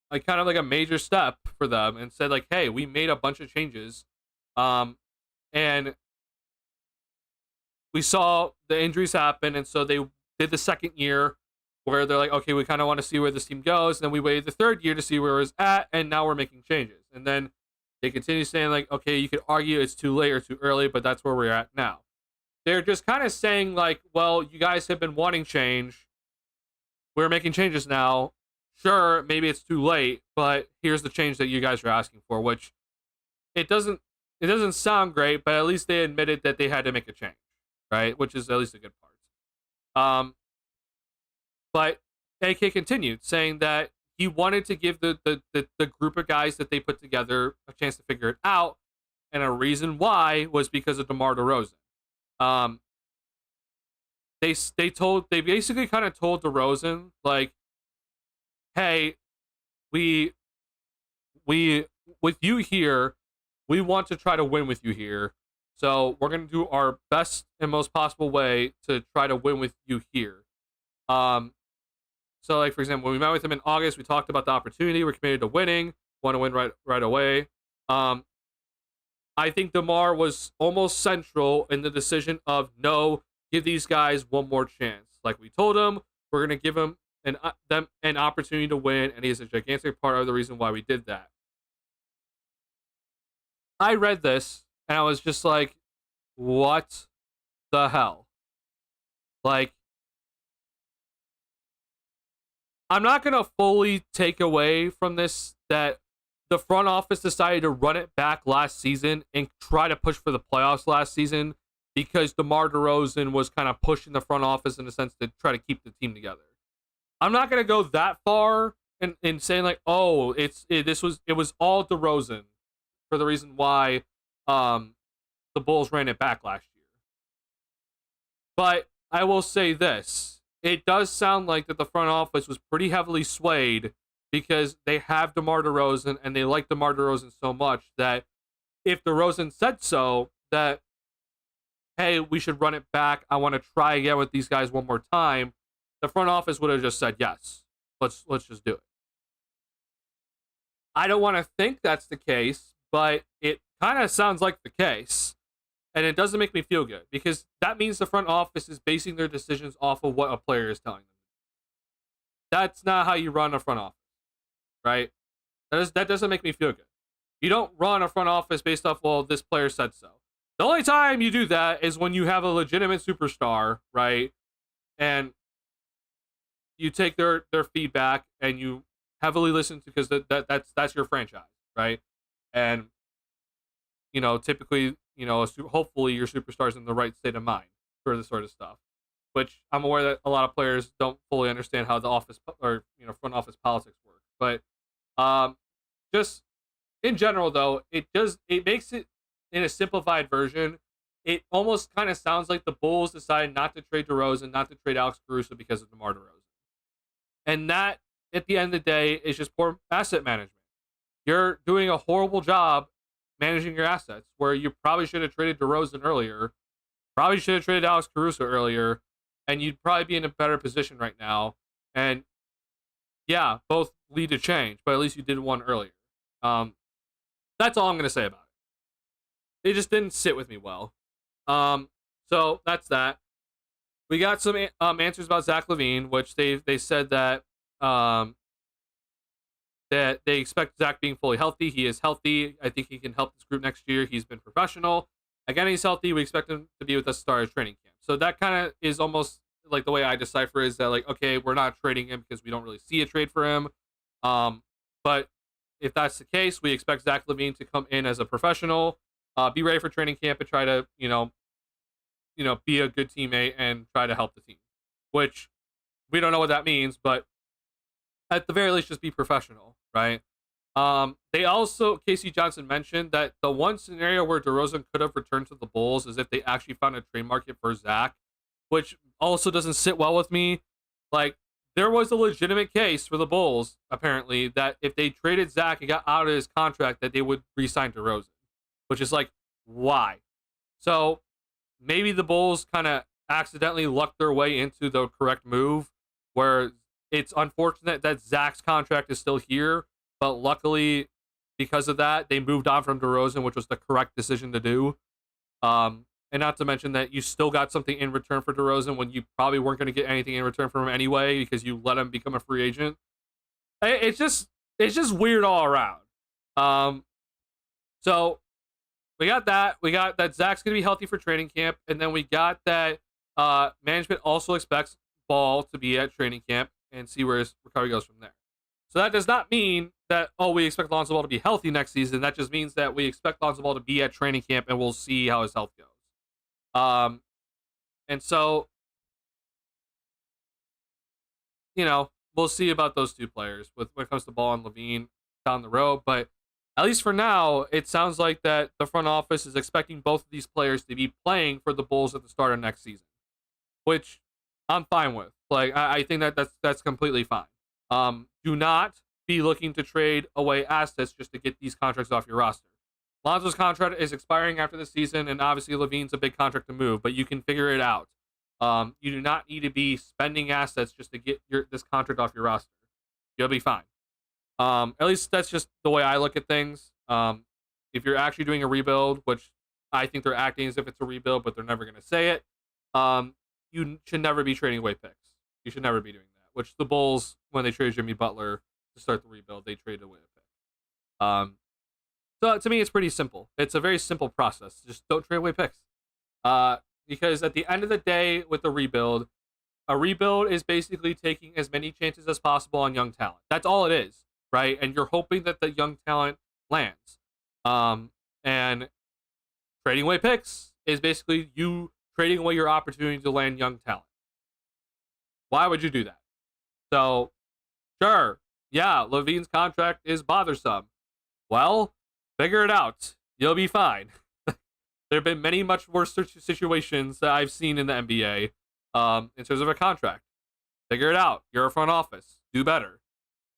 like kind of like a major step for them and said like, hey, we made a bunch of changes. And we saw the injuries happen, and so they did the second year where they're like, okay, we kind of want to see where this team goes, and then we waited the third year to see where it was at, and now we're making changes. And then they continue saying like, okay, you could argue it's too late or too early, but that's where we're at now. They're just kind of saying like, well, you guys have been wanting change. We're making changes now. Sure, maybe it's too late, but here's the change that you guys are asking for, which it doesn't sound great, but at least they admitted that they had to make a change. Right, which is at least a good part. But AK continued saying that he wanted to give the group of guys that they put together a chance to figure it out, and a reason why was because of DeMar DeRozan. They basically kind of told DeRozan like, hey, we with you here, we want to try to win with you here. So we're going to do our best and most possible way to try to win with you here. So like, for example, when we met with him in August, we talked about the opportunity. We're committed to winning, want to win right away. I think DeMar was almost central in the decision of no, give these guys one more chance. Like we told him, we're going to give them an opportunity to win, and he's a gigantic part of the reason why we did that. I read this, and I was just like, what the hell? Like, I'm not going to fully take away from this that the front office decided to run it back last season and try to push for the playoffs last season because DeMar DeRozan was kind of pushing the front office in a sense to try to keep the team together. I'm not going to go that far in saying like, oh, it was all DeRozan for the reason why the Bulls ran it back last year. But I will say this. It does sound like that the front office was pretty heavily swayed because they have DeMar DeRozan and they like DeMar DeRozan so much that if DeRozan said so, that, hey, we should run it back. I want to try again with these guys one more time. The front office would have just said, yes, let's just do it. I don't want to think that's the case, but it kind of sounds like the case. And it doesn't make me feel good because that means the front office is basing their decisions off of what a player is telling them. That's not how you run a front office, right? That doesn't make me feel good. You don't run a front office based off, well, this player said so. The only time you do that is when you have a legitimate superstar, right? And you take their feedback and you heavily listen to, because that's your franchise, right? And typically, hopefully your superstar's in the right state of mind for this sort of stuff. Which I'm aware that a lot of players don't fully understand how the office or front office politics work. But just in general, though, it makes it in a simplified version. It almost kind of sounds like the Bulls decided not to trade DeRozan, not to trade Alex Caruso because of DeMar DeRozan. And that, at the end of the day, is just poor asset management. You're doing a horrible job managing your assets, where you probably should have traded DeRozan earlier, probably should have traded Alex Caruso earlier, and you'd probably be in a better position right now. And yeah, both lead to change, but at least you did one earlier. That's all I'm going to say about it. It just didn't sit with me well. So that's that. We got some answers about Zach LaVine, which they said that that they expect Zach being fully healthy. He is healthy. I think he can help this group next year. He's been professional. Again, he's healthy. We expect him to be with us start training camp. So that kind of is almost like the way I decipher is that, like, okay, we're not trading him because we don't really see a trade for him. But if that's the case, we expect Zach LaVine to come in as a professional, be ready for training camp, and try to, be a good teammate and try to help the team. Which we don't know what that means, but at the very least, just be professional, right? They also, Casey Johnson mentioned that the one scenario where DeRozan could have returned to the Bulls is if they actually found a trade market for Zach, which also doesn't sit well with me. Like, there was a legitimate case for the Bulls, apparently, that if they traded Zach and got out of his contract, that they would re-sign DeRozan, which is like, why? So maybe the Bulls kind of accidentally lucked their way into the correct move, where it's unfortunate that Zach's contract is still here, but luckily, because of that, they moved on from DeRozan, which was the correct decision to do. And not to mention that you still got something in return for DeRozan when you probably weren't going to get anything in return from him anyway because you let him become a free agent. It's just weird all around. So we got that. We got that Zach's going to be healthy for training camp, and then we got that management also expects Ball to be at training camp and see where his recovery goes from there. So that does not mean that, we expect Lonzo Ball to be healthy next season. That just means that we expect Lonzo Ball to be at training camp, and we'll see how his health goes. And so, we'll see about those two players when it comes to Ball and LaVine down the road. But at least for now, it sounds like that the front office is expecting both of these players to be playing for the Bulls at the start of next season, which I'm fine with. Like, I think that's completely fine. Do not be looking to trade away assets just to get these contracts off your roster. Lonzo's contract is expiring after the season, and obviously LaVine's a big contract to move, but you can figure it out. You do not need to be spending assets just to get this contract off your roster. You'll be fine. At least that's just the way I look at things. If you're actually doing a rebuild, which I think they're acting as if it's a rebuild, but they're never going to say it, you should never be trading away picks. You should never be doing that, which the Bulls, when they traded Jimmy Butler to start the rebuild, they traded away a pick. So to me, it's pretty simple. It's a very simple process. Just don't trade away picks. because at the end of the day, with the rebuild, a rebuild is basically taking as many chances as possible on young talent. That's all it is, right? And you're hoping that the young talent lands. And trading away picks is basically you trading away your opportunity to land young talent. Why would you do that? So, sure, yeah, Levine's contract is bothersome. Well, figure it out. You'll be fine. There have been many much worse situations that I've seen in the NBA in terms of a contract. Figure it out. You're a front office. Do better.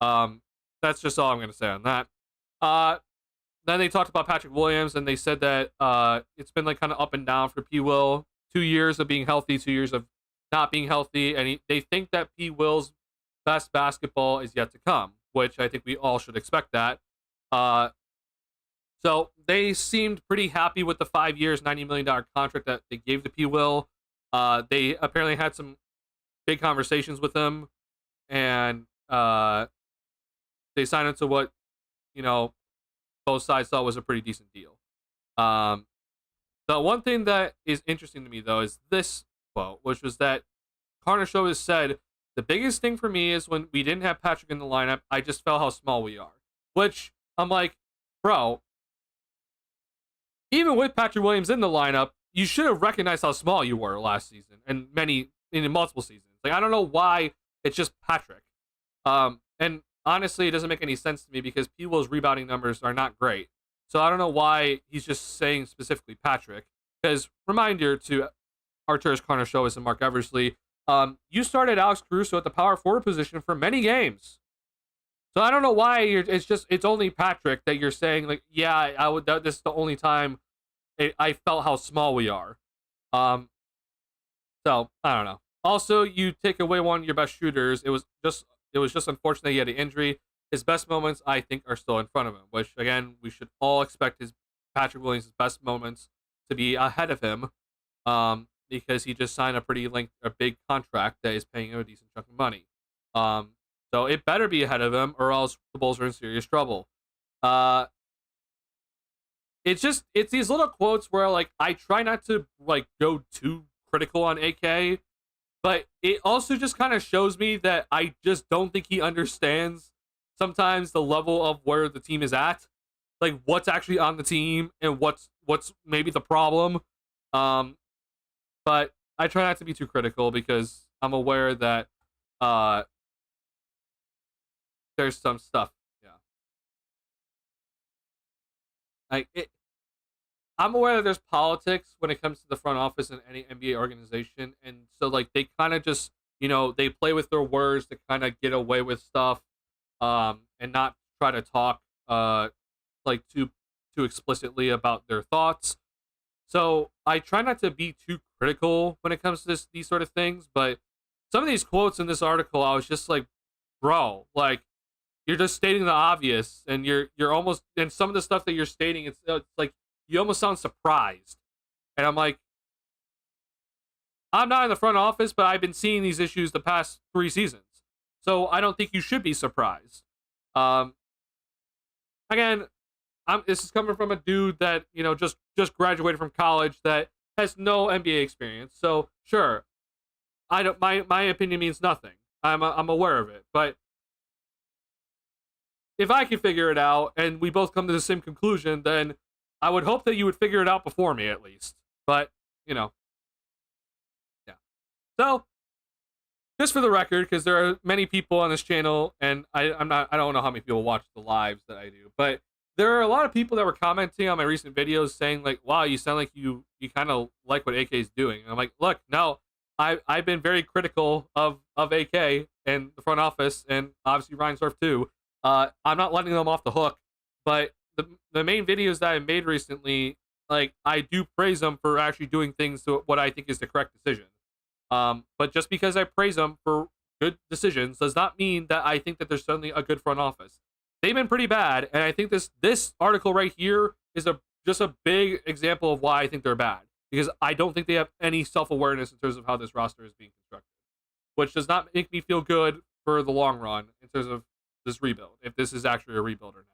That's just all I'm going to say on that. Then they talked about Patrick Williams, and they said that it's been like kind of up and down for P. Will. 2 years of being healthy, 2 years of not being healthy, and they think that P. Will's best basketball is yet to come, which I think we all should expect that. So they seemed pretty happy with the 5 years, $90 million contract that they gave to P. Will. They apparently had some big conversations with him, and they signed into what, both sides thought was a pretty decent deal. The one thing that is interesting to me, though, is this quote, which was that Karnisovas said, "The biggest thing for me is when we didn't have Patrick in the lineup, I just felt how small we are." Which, I'm like, bro, even with Patrick Williams in the lineup, you should have recognized how small you were last season and in multiple seasons. Like, I don't know why it's just Patrick. And honestly, it doesn't make any sense to me because P. Will's rebounding numbers are not great. So I don't know why he's just saying specifically Patrick. Because, reminder to Arturas Karnisovas and Mark Eversley, you started Alex Caruso at the power forward position for many games. So I don't know why it's only Patrick that you're saying, like, yeah, this is the only time I felt how small we are. So I don't know. Also, you take away one of your best shooters. It was just unfortunate he had an injury. His best moments, I think, are still in front of him, which, again, we should all expect Patrick Williams' best moments to be ahead of him, because he just signed a big contract that is paying him a decent chunk of money. So it better be ahead of him, or else the Bulls are in serious trouble. It's these little quotes where, like, I try not to, like, go too critical on AK, but it also just kind of shows me that I just don't think he understands sometimes the level of where the team is at, like what's actually on the team and what's maybe the problem. But I try not to be too critical because I'm aware that there's some stuff. Yeah, I'm aware that there's politics when it comes to the front office in any NBA organization, and so like they kind of just they play with their words to kind of get away with stuff. And not try to talk like too explicitly about their thoughts. So I try not to be too critical when it comes to these sort of things. But some of these quotes in this article, I was just like, bro, like you're just stating the obvious, and you're almost, and some of the stuff that you're stating, it's like you almost sound surprised. And I'm like, I'm not in the front office, but I've been seeing these issues the past 3 seasons. So I don't think you should be surprised. Again, this is coming from a dude that just graduated from college that has no NBA experience. So sure, I don't. My opinion means nothing. I'm aware of it. But if I can figure it out and we both come to the same conclusion, then I would hope that you would figure it out before me at least. But yeah. So, just for the record, because there are many people on this channel, and I don't know how many people watch the lives that I do, but there are a lot of people that were commenting on my recent videos saying like, "Wow, you sound like you kind of like what AK is doing." And I'm like, look, no, I've been very critical of AK and the front office, and obviously Reinsdorf too. I'm not letting them off the hook, but the main videos that I made recently, like I do praise them for actually doing things to what I think is the correct decision. But just because I praise them for good decisions does not mean that I think that they're suddenly a good front office. They've been pretty bad, and I think this article right here is just a big example of why I think they're bad. Because I don't think they have any self-awareness in terms of how this roster is being constructed, which does not make me feel good for the long run in terms of this rebuild, if this is actually a rebuild or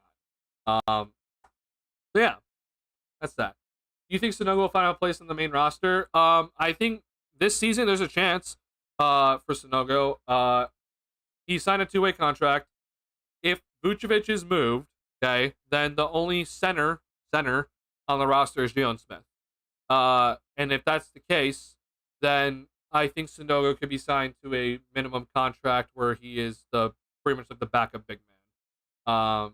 not. So yeah, that's that. you think Sonogo will find a place in the main roster? I think this season there's a chance for Sonogo. He signed a 2-way contract. If Vucevic is moved, okay, then the only center on the roster is Jalen Smith. And if that's the case, then I think Sonogo could be signed to a minimum contract where he is the pretty much like the backup big man.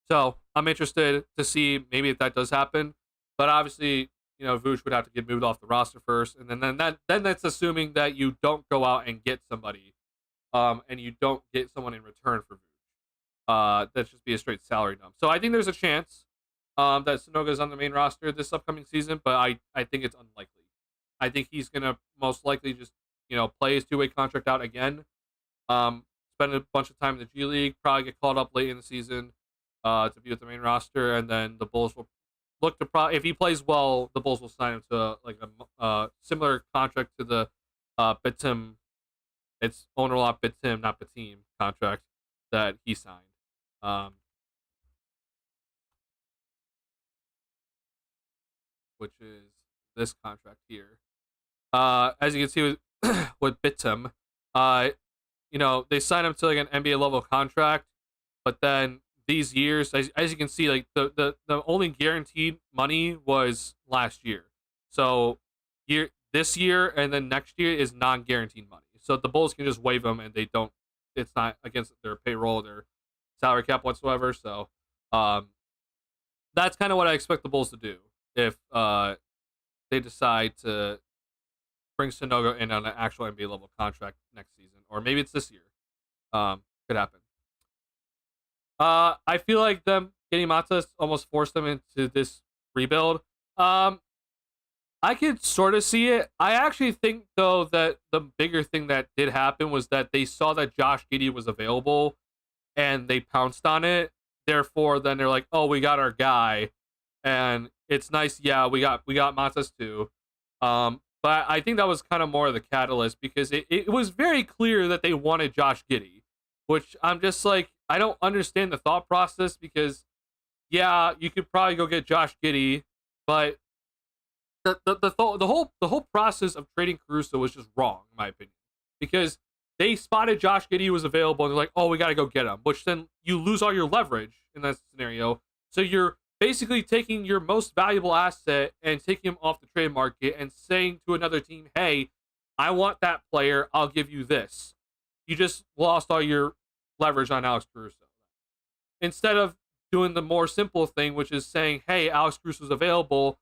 So I'm interested to see maybe if that does happen. But obviously, Vooch would have to get moved off the roster first, and then that's assuming that you don't go out and get somebody, and you don't get someone in return for Vooch. That'd just be a straight salary dump. So I think there's a chance that Sonogo is on the main roster this upcoming season, but I think it's unlikely. I think he's gonna most likely just play his 2-way contract out again, spend a bunch of time in the G League, probably get called up late in the season to be with the main roster, and then the Bulls will look to if he plays well, the Bulls will sign him to like a similar contract to the Bitim. It's owner lot Bitim, not Batim contract that he signed. Which is this contract here. As you can see with Bitim, they signed him to like an NBA level contract, but then these years, as you can see, like the only guaranteed money was last year. So this year and then next year is non-guaranteed money. So the Bulls can just waive them and they don't. It's not against their payroll, their salary cap whatsoever. So that's kind of what I expect the Bulls to do if they decide to bring Sonogo in on an actual NBA level contract next season, or maybe it's this year. Could happen. I feel like them getting Matas almost forced them into this rebuild. I could sort of see it. I actually think, though, that the bigger thing that did happen was that they saw that Josh Giddy was available, and they pounced on it. Therefore, then they're like, "Oh, we got our guy," and it's nice. Yeah, we got Matas too. But I think that was kind of more of the catalyst because it was very clear that they wanted Josh Giddy, which I'm just like, I don't understand the thought process because, yeah, you could probably go get Josh Giddy, but the whole process of trading Caruso was just wrong in my opinion because they spotted Josh Giddy was available and they're like, oh, we got to go get him, which then you lose all your leverage in that scenario. So you're basically taking your most valuable asset and taking him off the trade market and saying to another team, hey, I want that player. I'll give you this. You just lost all your leverage on Alex Caruso. Instead of doing the more simple thing, which is saying, hey, Alex Caruso's available.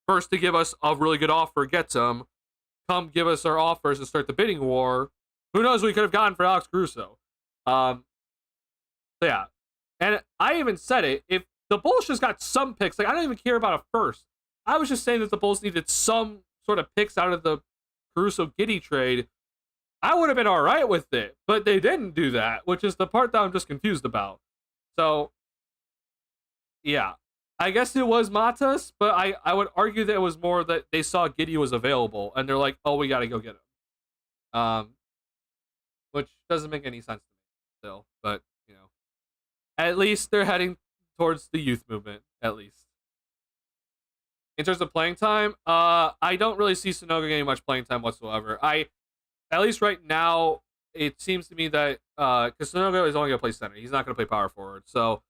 First to give us a really good offer gets him. Come give us our offers and start the bidding war. Who knows what we could have gotten for Alex Caruso. So yeah. And I even said it. If the Bulls just got some picks, like I don't even care about a first. I was just saying that the Bulls needed some sort of picks out of the Caruso-Giddy trade. I would have been all right with it, but they didn't do that, which is the part that I'm just confused about. So, yeah. I guess it was Matas, but I would argue that it was more that they saw Giddy was available, and they're like, oh, we got to go get him. Which doesn't make any sense to me still, but, at least they're heading towards the youth movement, at least. In terms of playing time, I don't really see Sonogo getting much playing time whatsoever. At least right now, it seems to me that because Sonogo is only going to play center. He's not going to play power forward. So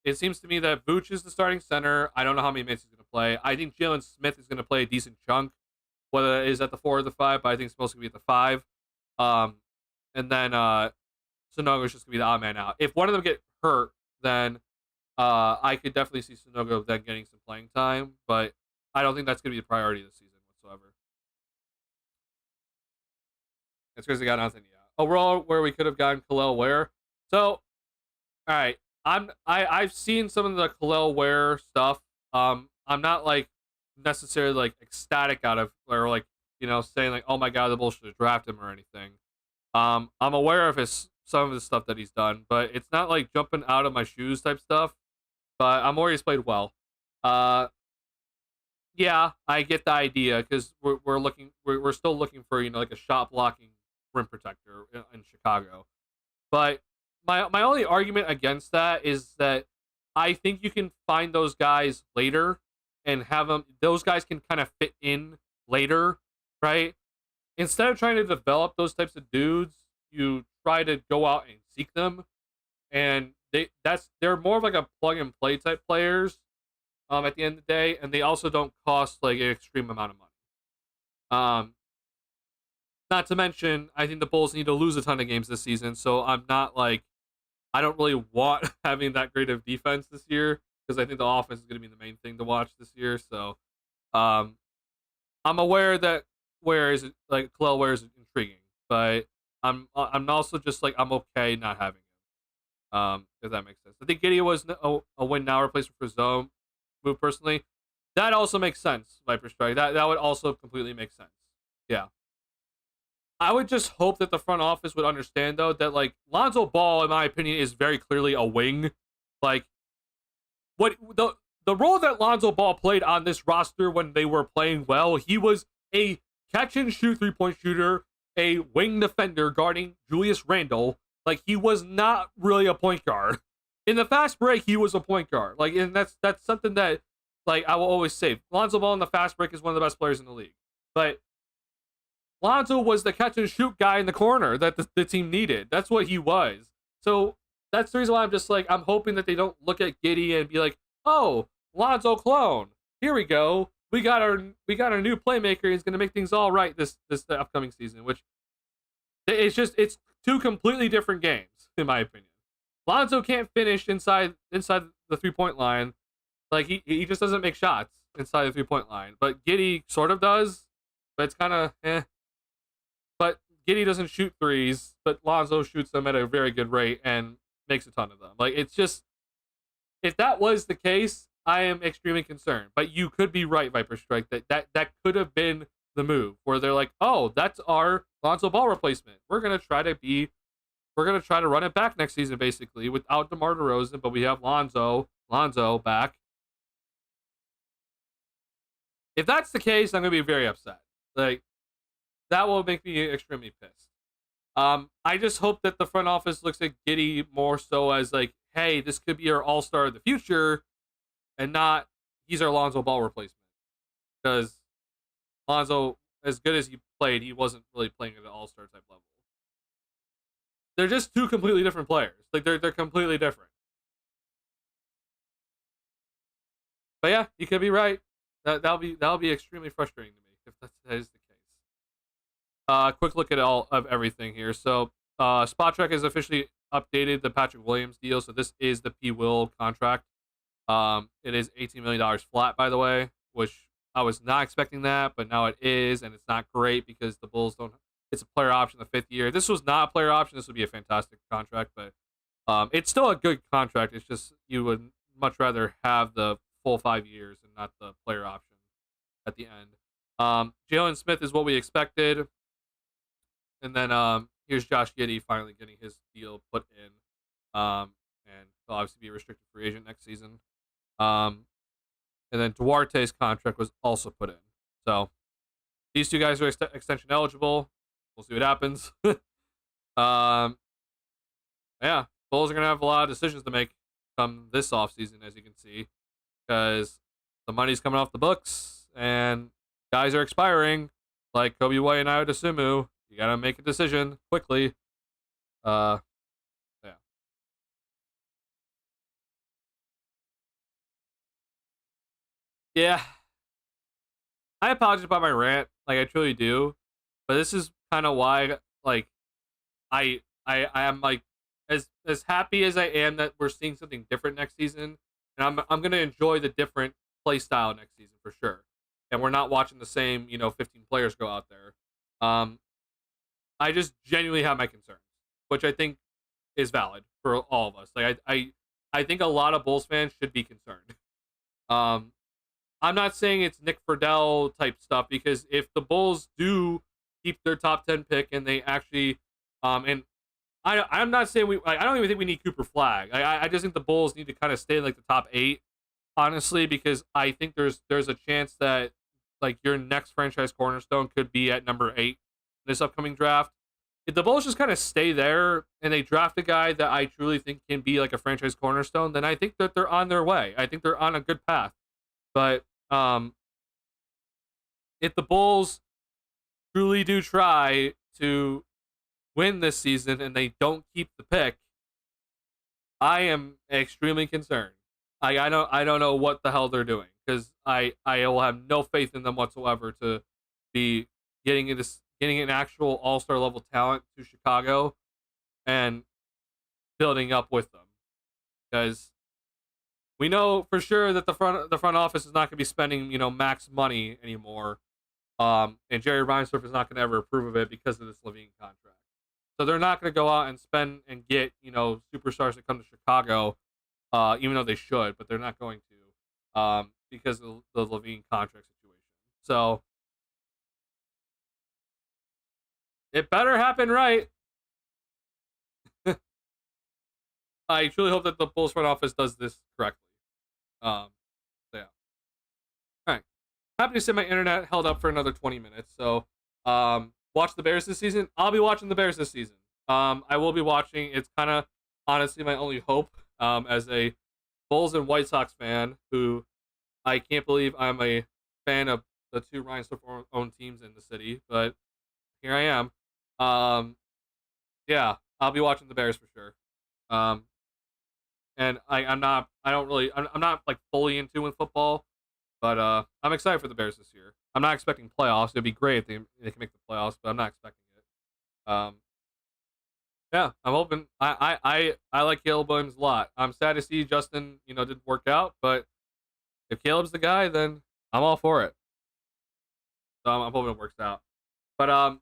it seems to me that Vooch is the starting center. I don't know how many minutes he's going to play. I think Jalen Smith is going to play a decent chunk, whether it is at the 4 or the 5, but I think it's supposed to be at the 5. And then Sonogo is just going to be the odd man out. If one of them get hurt, then I could definitely see Sonogo then getting some playing time, but I don't think that's going to be the priority this season whatsoever. It's because they got nothing yet. Overall, where we could have gotten Khalil Ware. So, all right, I've seen some of the Khalil Ware stuff. I'm not like necessarily like ecstatic out of or like saying like, oh my god, the Bulls should have drafted him or anything. I'm aware of some of the stuff that he's done, but it's not like jumping out of my shoes type stuff. But I'm aware he's played well. Yeah, I get the idea because we're still looking for like a shot blocking rim protector in Chicago. But my only argument against that is that I think you can find those guys later and have them. Those guys can kind of fit in later, right? Instead of trying to develop those types of dudes, you try to go out and seek them, and they're more of like a plug and play type players. At the end of the day, and they also don't cost like an extreme amount of money. Um, Not to mention, I think the Bulls need to lose a ton of games this season, so I'm not like I don't really want having that great of defense this year because I think the offense is going to be the main thing to watch this year. So, um, I'm aware that Ware is like Khalil Ware is intriguing, but I'm also just like I'm okay not having him. If that makes sense. I think Giddy was a win now replacement for Zone move personally. That also makes sense. Viper Strike. That would also completely make sense. Yeah. I would just hope that the front office would understand though that like Lonzo Ball, in my opinion, is very clearly a wing. Like what the role that Lonzo Ball played on this roster when they were playing well, he was a catch and shoot 3-point shooter, a wing defender guarding Julius Randle. Like he was not really a point guard. In the fast break, he was a point guard. Like, and that's something that like I will always say. Lonzo Ball in the fast break is one of the best players in the league. But Lonzo was the catch and shoot guy in the corner that the team needed. That's what he was. So that's the reason why I'm just like I'm hoping that they don't look at Giddy and be like, oh, Lonzo clone. Here we go. We got our new playmaker. He's gonna make things all right this upcoming season. Which it's two completely different games in my opinion. Lonzo can't finish inside the 3-point line. Like he just doesn't make shots inside the 3-point line. But Giddy sort of does. But it's kind of eh. But Giddy doesn't shoot threes, but Lonzo shoots them at a very good rate and makes a ton of them. Like it's just if that was the case, I am extremely concerned. But you could be right, Viper Strike, that could have been the move where they're like, oh, that's our Lonzo Ball replacement. We're gonna try to run it back next season, basically, without DeMar DeRozan, but we have Lonzo back. If that's the case, I'm gonna be very upset. Like that will make me extremely pissed. I just hope that the front office looks at Giddy more so as like, hey, this could be our all-star of the future, and not he's our Lonzo Ball replacement. Because Lonzo, as good as he played, he wasn't really playing at an all-star type level. They're just two completely different players. Like they're completely different. But yeah, you could be right. That'll be extremely frustrating to me if that is the case. Quick look at all of everything here. So Spot Track has officially updated the Patrick Williams deal. So this is the P. Will contract. It is $18 million flat, by the way, which I was not expecting that, but now it is, and it's not great because the Bulls don't. It's a player option the 5th year. If this was not a player option, this would be a fantastic contract, but it's still a good contract. It's just you would much rather have the full 5 years and not the player option at the end. Jalen Smith is what we expected. And then here's Josh Giddy finally getting his deal put in. And he'll obviously be a restricted free agent next season. And then Duarte's contract was also put in. So these two guys are extension eligible. We'll see what happens. Yeah, Bulls are going to have a lot of decisions to make come this offseason, as you can see, because the money's coming off the books and guys are expiring, like Kobe White and Ayo Dosunmu. You got to make a decision quickly. Yeah. Yeah. I apologize about my rant. Like, I truly do. But this is kind of why, like, I am like as happy as I am that we're seeing something different next season, and I'm gonna enjoy the different play style next season for sure. And we're not watching the same 15 players go out there. I just genuinely have my concerns, which I think is valid for all of us. Like I think a lot of Bulls fans should be concerned. I'm not saying it's Nick Friedel type stuff because if the Bulls do keep their top 10 pick and they actually and I'm not saying I don't even think we need Cooper Flag. I just think the Bulls need to kind of stay in like the top 8, honestly, because I think there's a chance that like your next franchise cornerstone could be at number 8 in this upcoming draft. If the Bulls just kind of stay there and they draft a guy that I truly think can be like a franchise cornerstone, then I think that they're on their way. I think they're on a good path. But if the Bulls truly do try to win this season and they don't keep the pick, I am extremely concerned. I don't know what the hell they're doing, because I will have no faith in them whatsoever to be getting an actual all-star level talent to Chicago and building up with them, because we know for sure that the front office is not going to be spending max money anymore. And Jerry Reinsdorf is not going to ever approve of it because of this Levine contract. So they're not going to go out and spend and get superstars that come to Chicago, even though they should, but they're not going to, because of the Levine contract situation. So it better happen right. I truly hope that the Bulls front office does this correctly. So yeah. All right. Happy to say my internet held up for another 20 minutes. So, watch the Bears this season. I'll be watching the Bears this season. I will be watching. It's kind of honestly my only hope, as a Bulls and White Sox fan who I can't believe I'm a fan of the two Reinsdorf owned teams in the city, but here I am. Yeah, I'll be watching the Bears for sure. And I'm not like fully into in football, but I'm excited for the Bears this year. I'm not expecting playoffs. It'd be great if they can make the playoffs, but I'm not expecting it. Yeah, I'm hoping. I like Caleb Williams a lot. I'm sad to see Justin, didn't work out, but if Caleb's the guy, then I'm all for it. So I'm hoping it works out. But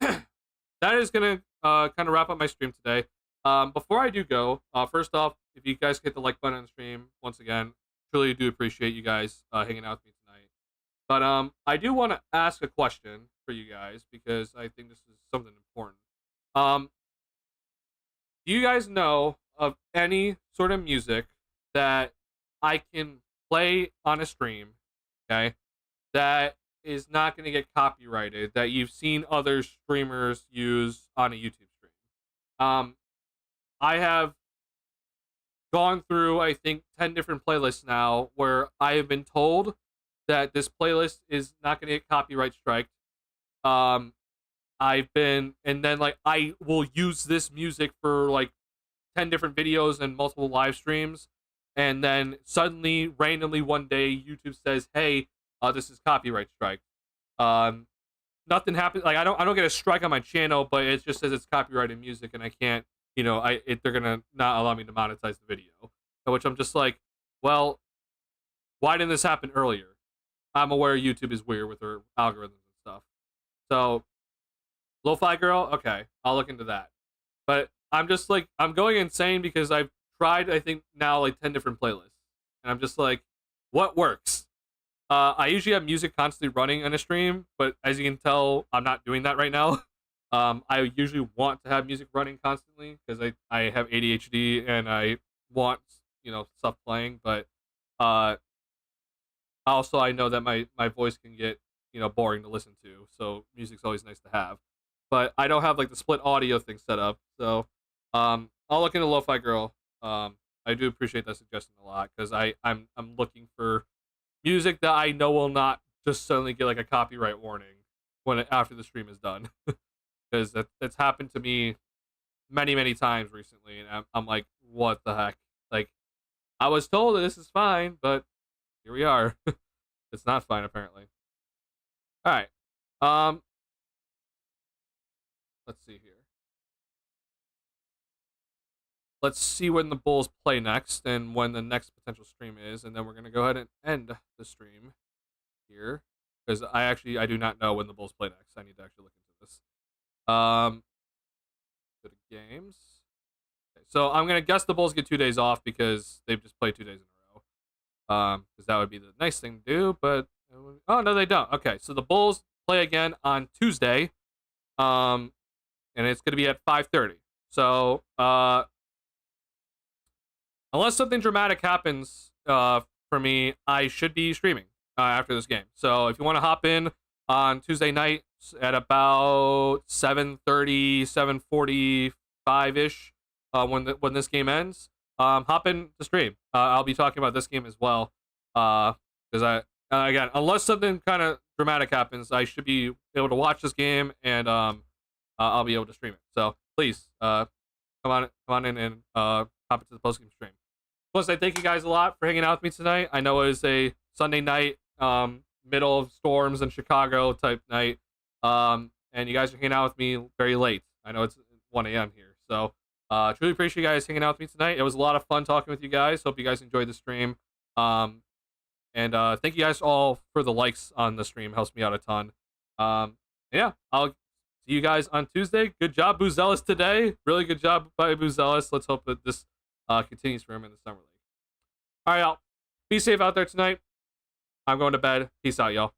that is gonna kind of wrap up my stream today. Before I do go, first off, if you guys hit the like button on the stream, once again, truly do appreciate you guys hanging out with me tonight. But I do want to ask a question for you guys, because I think this is something important. Do you guys know of any sort of music that I can play on a stream, okay, that is not going to get copyrighted, that you've seen other streamers use on a YouTube stream? I have gone through, I think, 10 different playlists now where I have been told that this playlist is not going to get copyright striked. And then like I will use this music for like 10 different videos and multiple live streams, and then suddenly, randomly one day, YouTube says, "Hey, this is copyright strike." Nothing happens. Like I don't get a strike on my channel, but it just says it's copyrighted music, and I can't. They're gonna not allow me to monetize the video. Which I'm just like, well, why didn't this happen earlier? I'm aware YouTube is weird with their algorithms and stuff. So, Lo-Fi Girl, okay, I'll look into that. But I'm just like, I'm going insane because I've tried, I think, now like 10 different playlists. And I'm just like, what works? I usually have music constantly running on a stream, but as you can tell, I'm not doing that right now. I usually want to have music running constantly because I have ADHD and I want, stuff playing. But also I know that my voice can get, boring to listen to. So music's always nice to have. But I don't have like the split audio thing set up. So I'll look into Lo-Fi Girl. I do appreciate that suggestion a lot because I'm looking for music that I know will not just suddenly get like a copyright warning after the stream is done, because that's happened to me many times recently, and I'm like, what the heck? Like, I was told that this is fine, but here we are. It's not fine apparently. All right. Let's see here. Let's see when the Bulls play next and when the next potential stream is, and then we're gonna go ahead and end the stream here because I do not know when the Bulls play next. I need to actually look into this. Go to games. Okay, so I'm gonna guess the Bulls get 2 days off because they've just played 2 days in a row. Because that would be the nice thing to do, but oh no, they don't. Okay, so the Bulls play again on Tuesday, and it's gonna be at 5:30. So unless something dramatic happens for me, I should be streaming after this game. So if you want to hop in on Tuesday night at about 7:30, 7:45-ish, when this game ends, hop in to stream. I'll be talking about this game as well, because Again, unless something kind of dramatic happens, I should be able to watch this game, and I'll be able to stream it. So please, come on in and hop into the postgame stream. Plus, I thank you guys a lot for hanging out with me tonight. I know it was a Sunday night, middle of storms in Chicago type night, and you guys are hanging out with me very late. I know it's 1 a.m. here, so truly appreciate you guys hanging out with me tonight. It was a lot of fun talking with you guys. Hope you guys enjoyed the stream. And thank you guys all for the likes on the stream. Helps me out a ton. Yeah, I'll see you guys on Tuesday. Good job, Buzelis, today. Really good job by Buzelis. Let's hope that this continues for him in the summer league. All right, y'all. Be safe out there tonight. I'm going to bed. Peace out, y'all.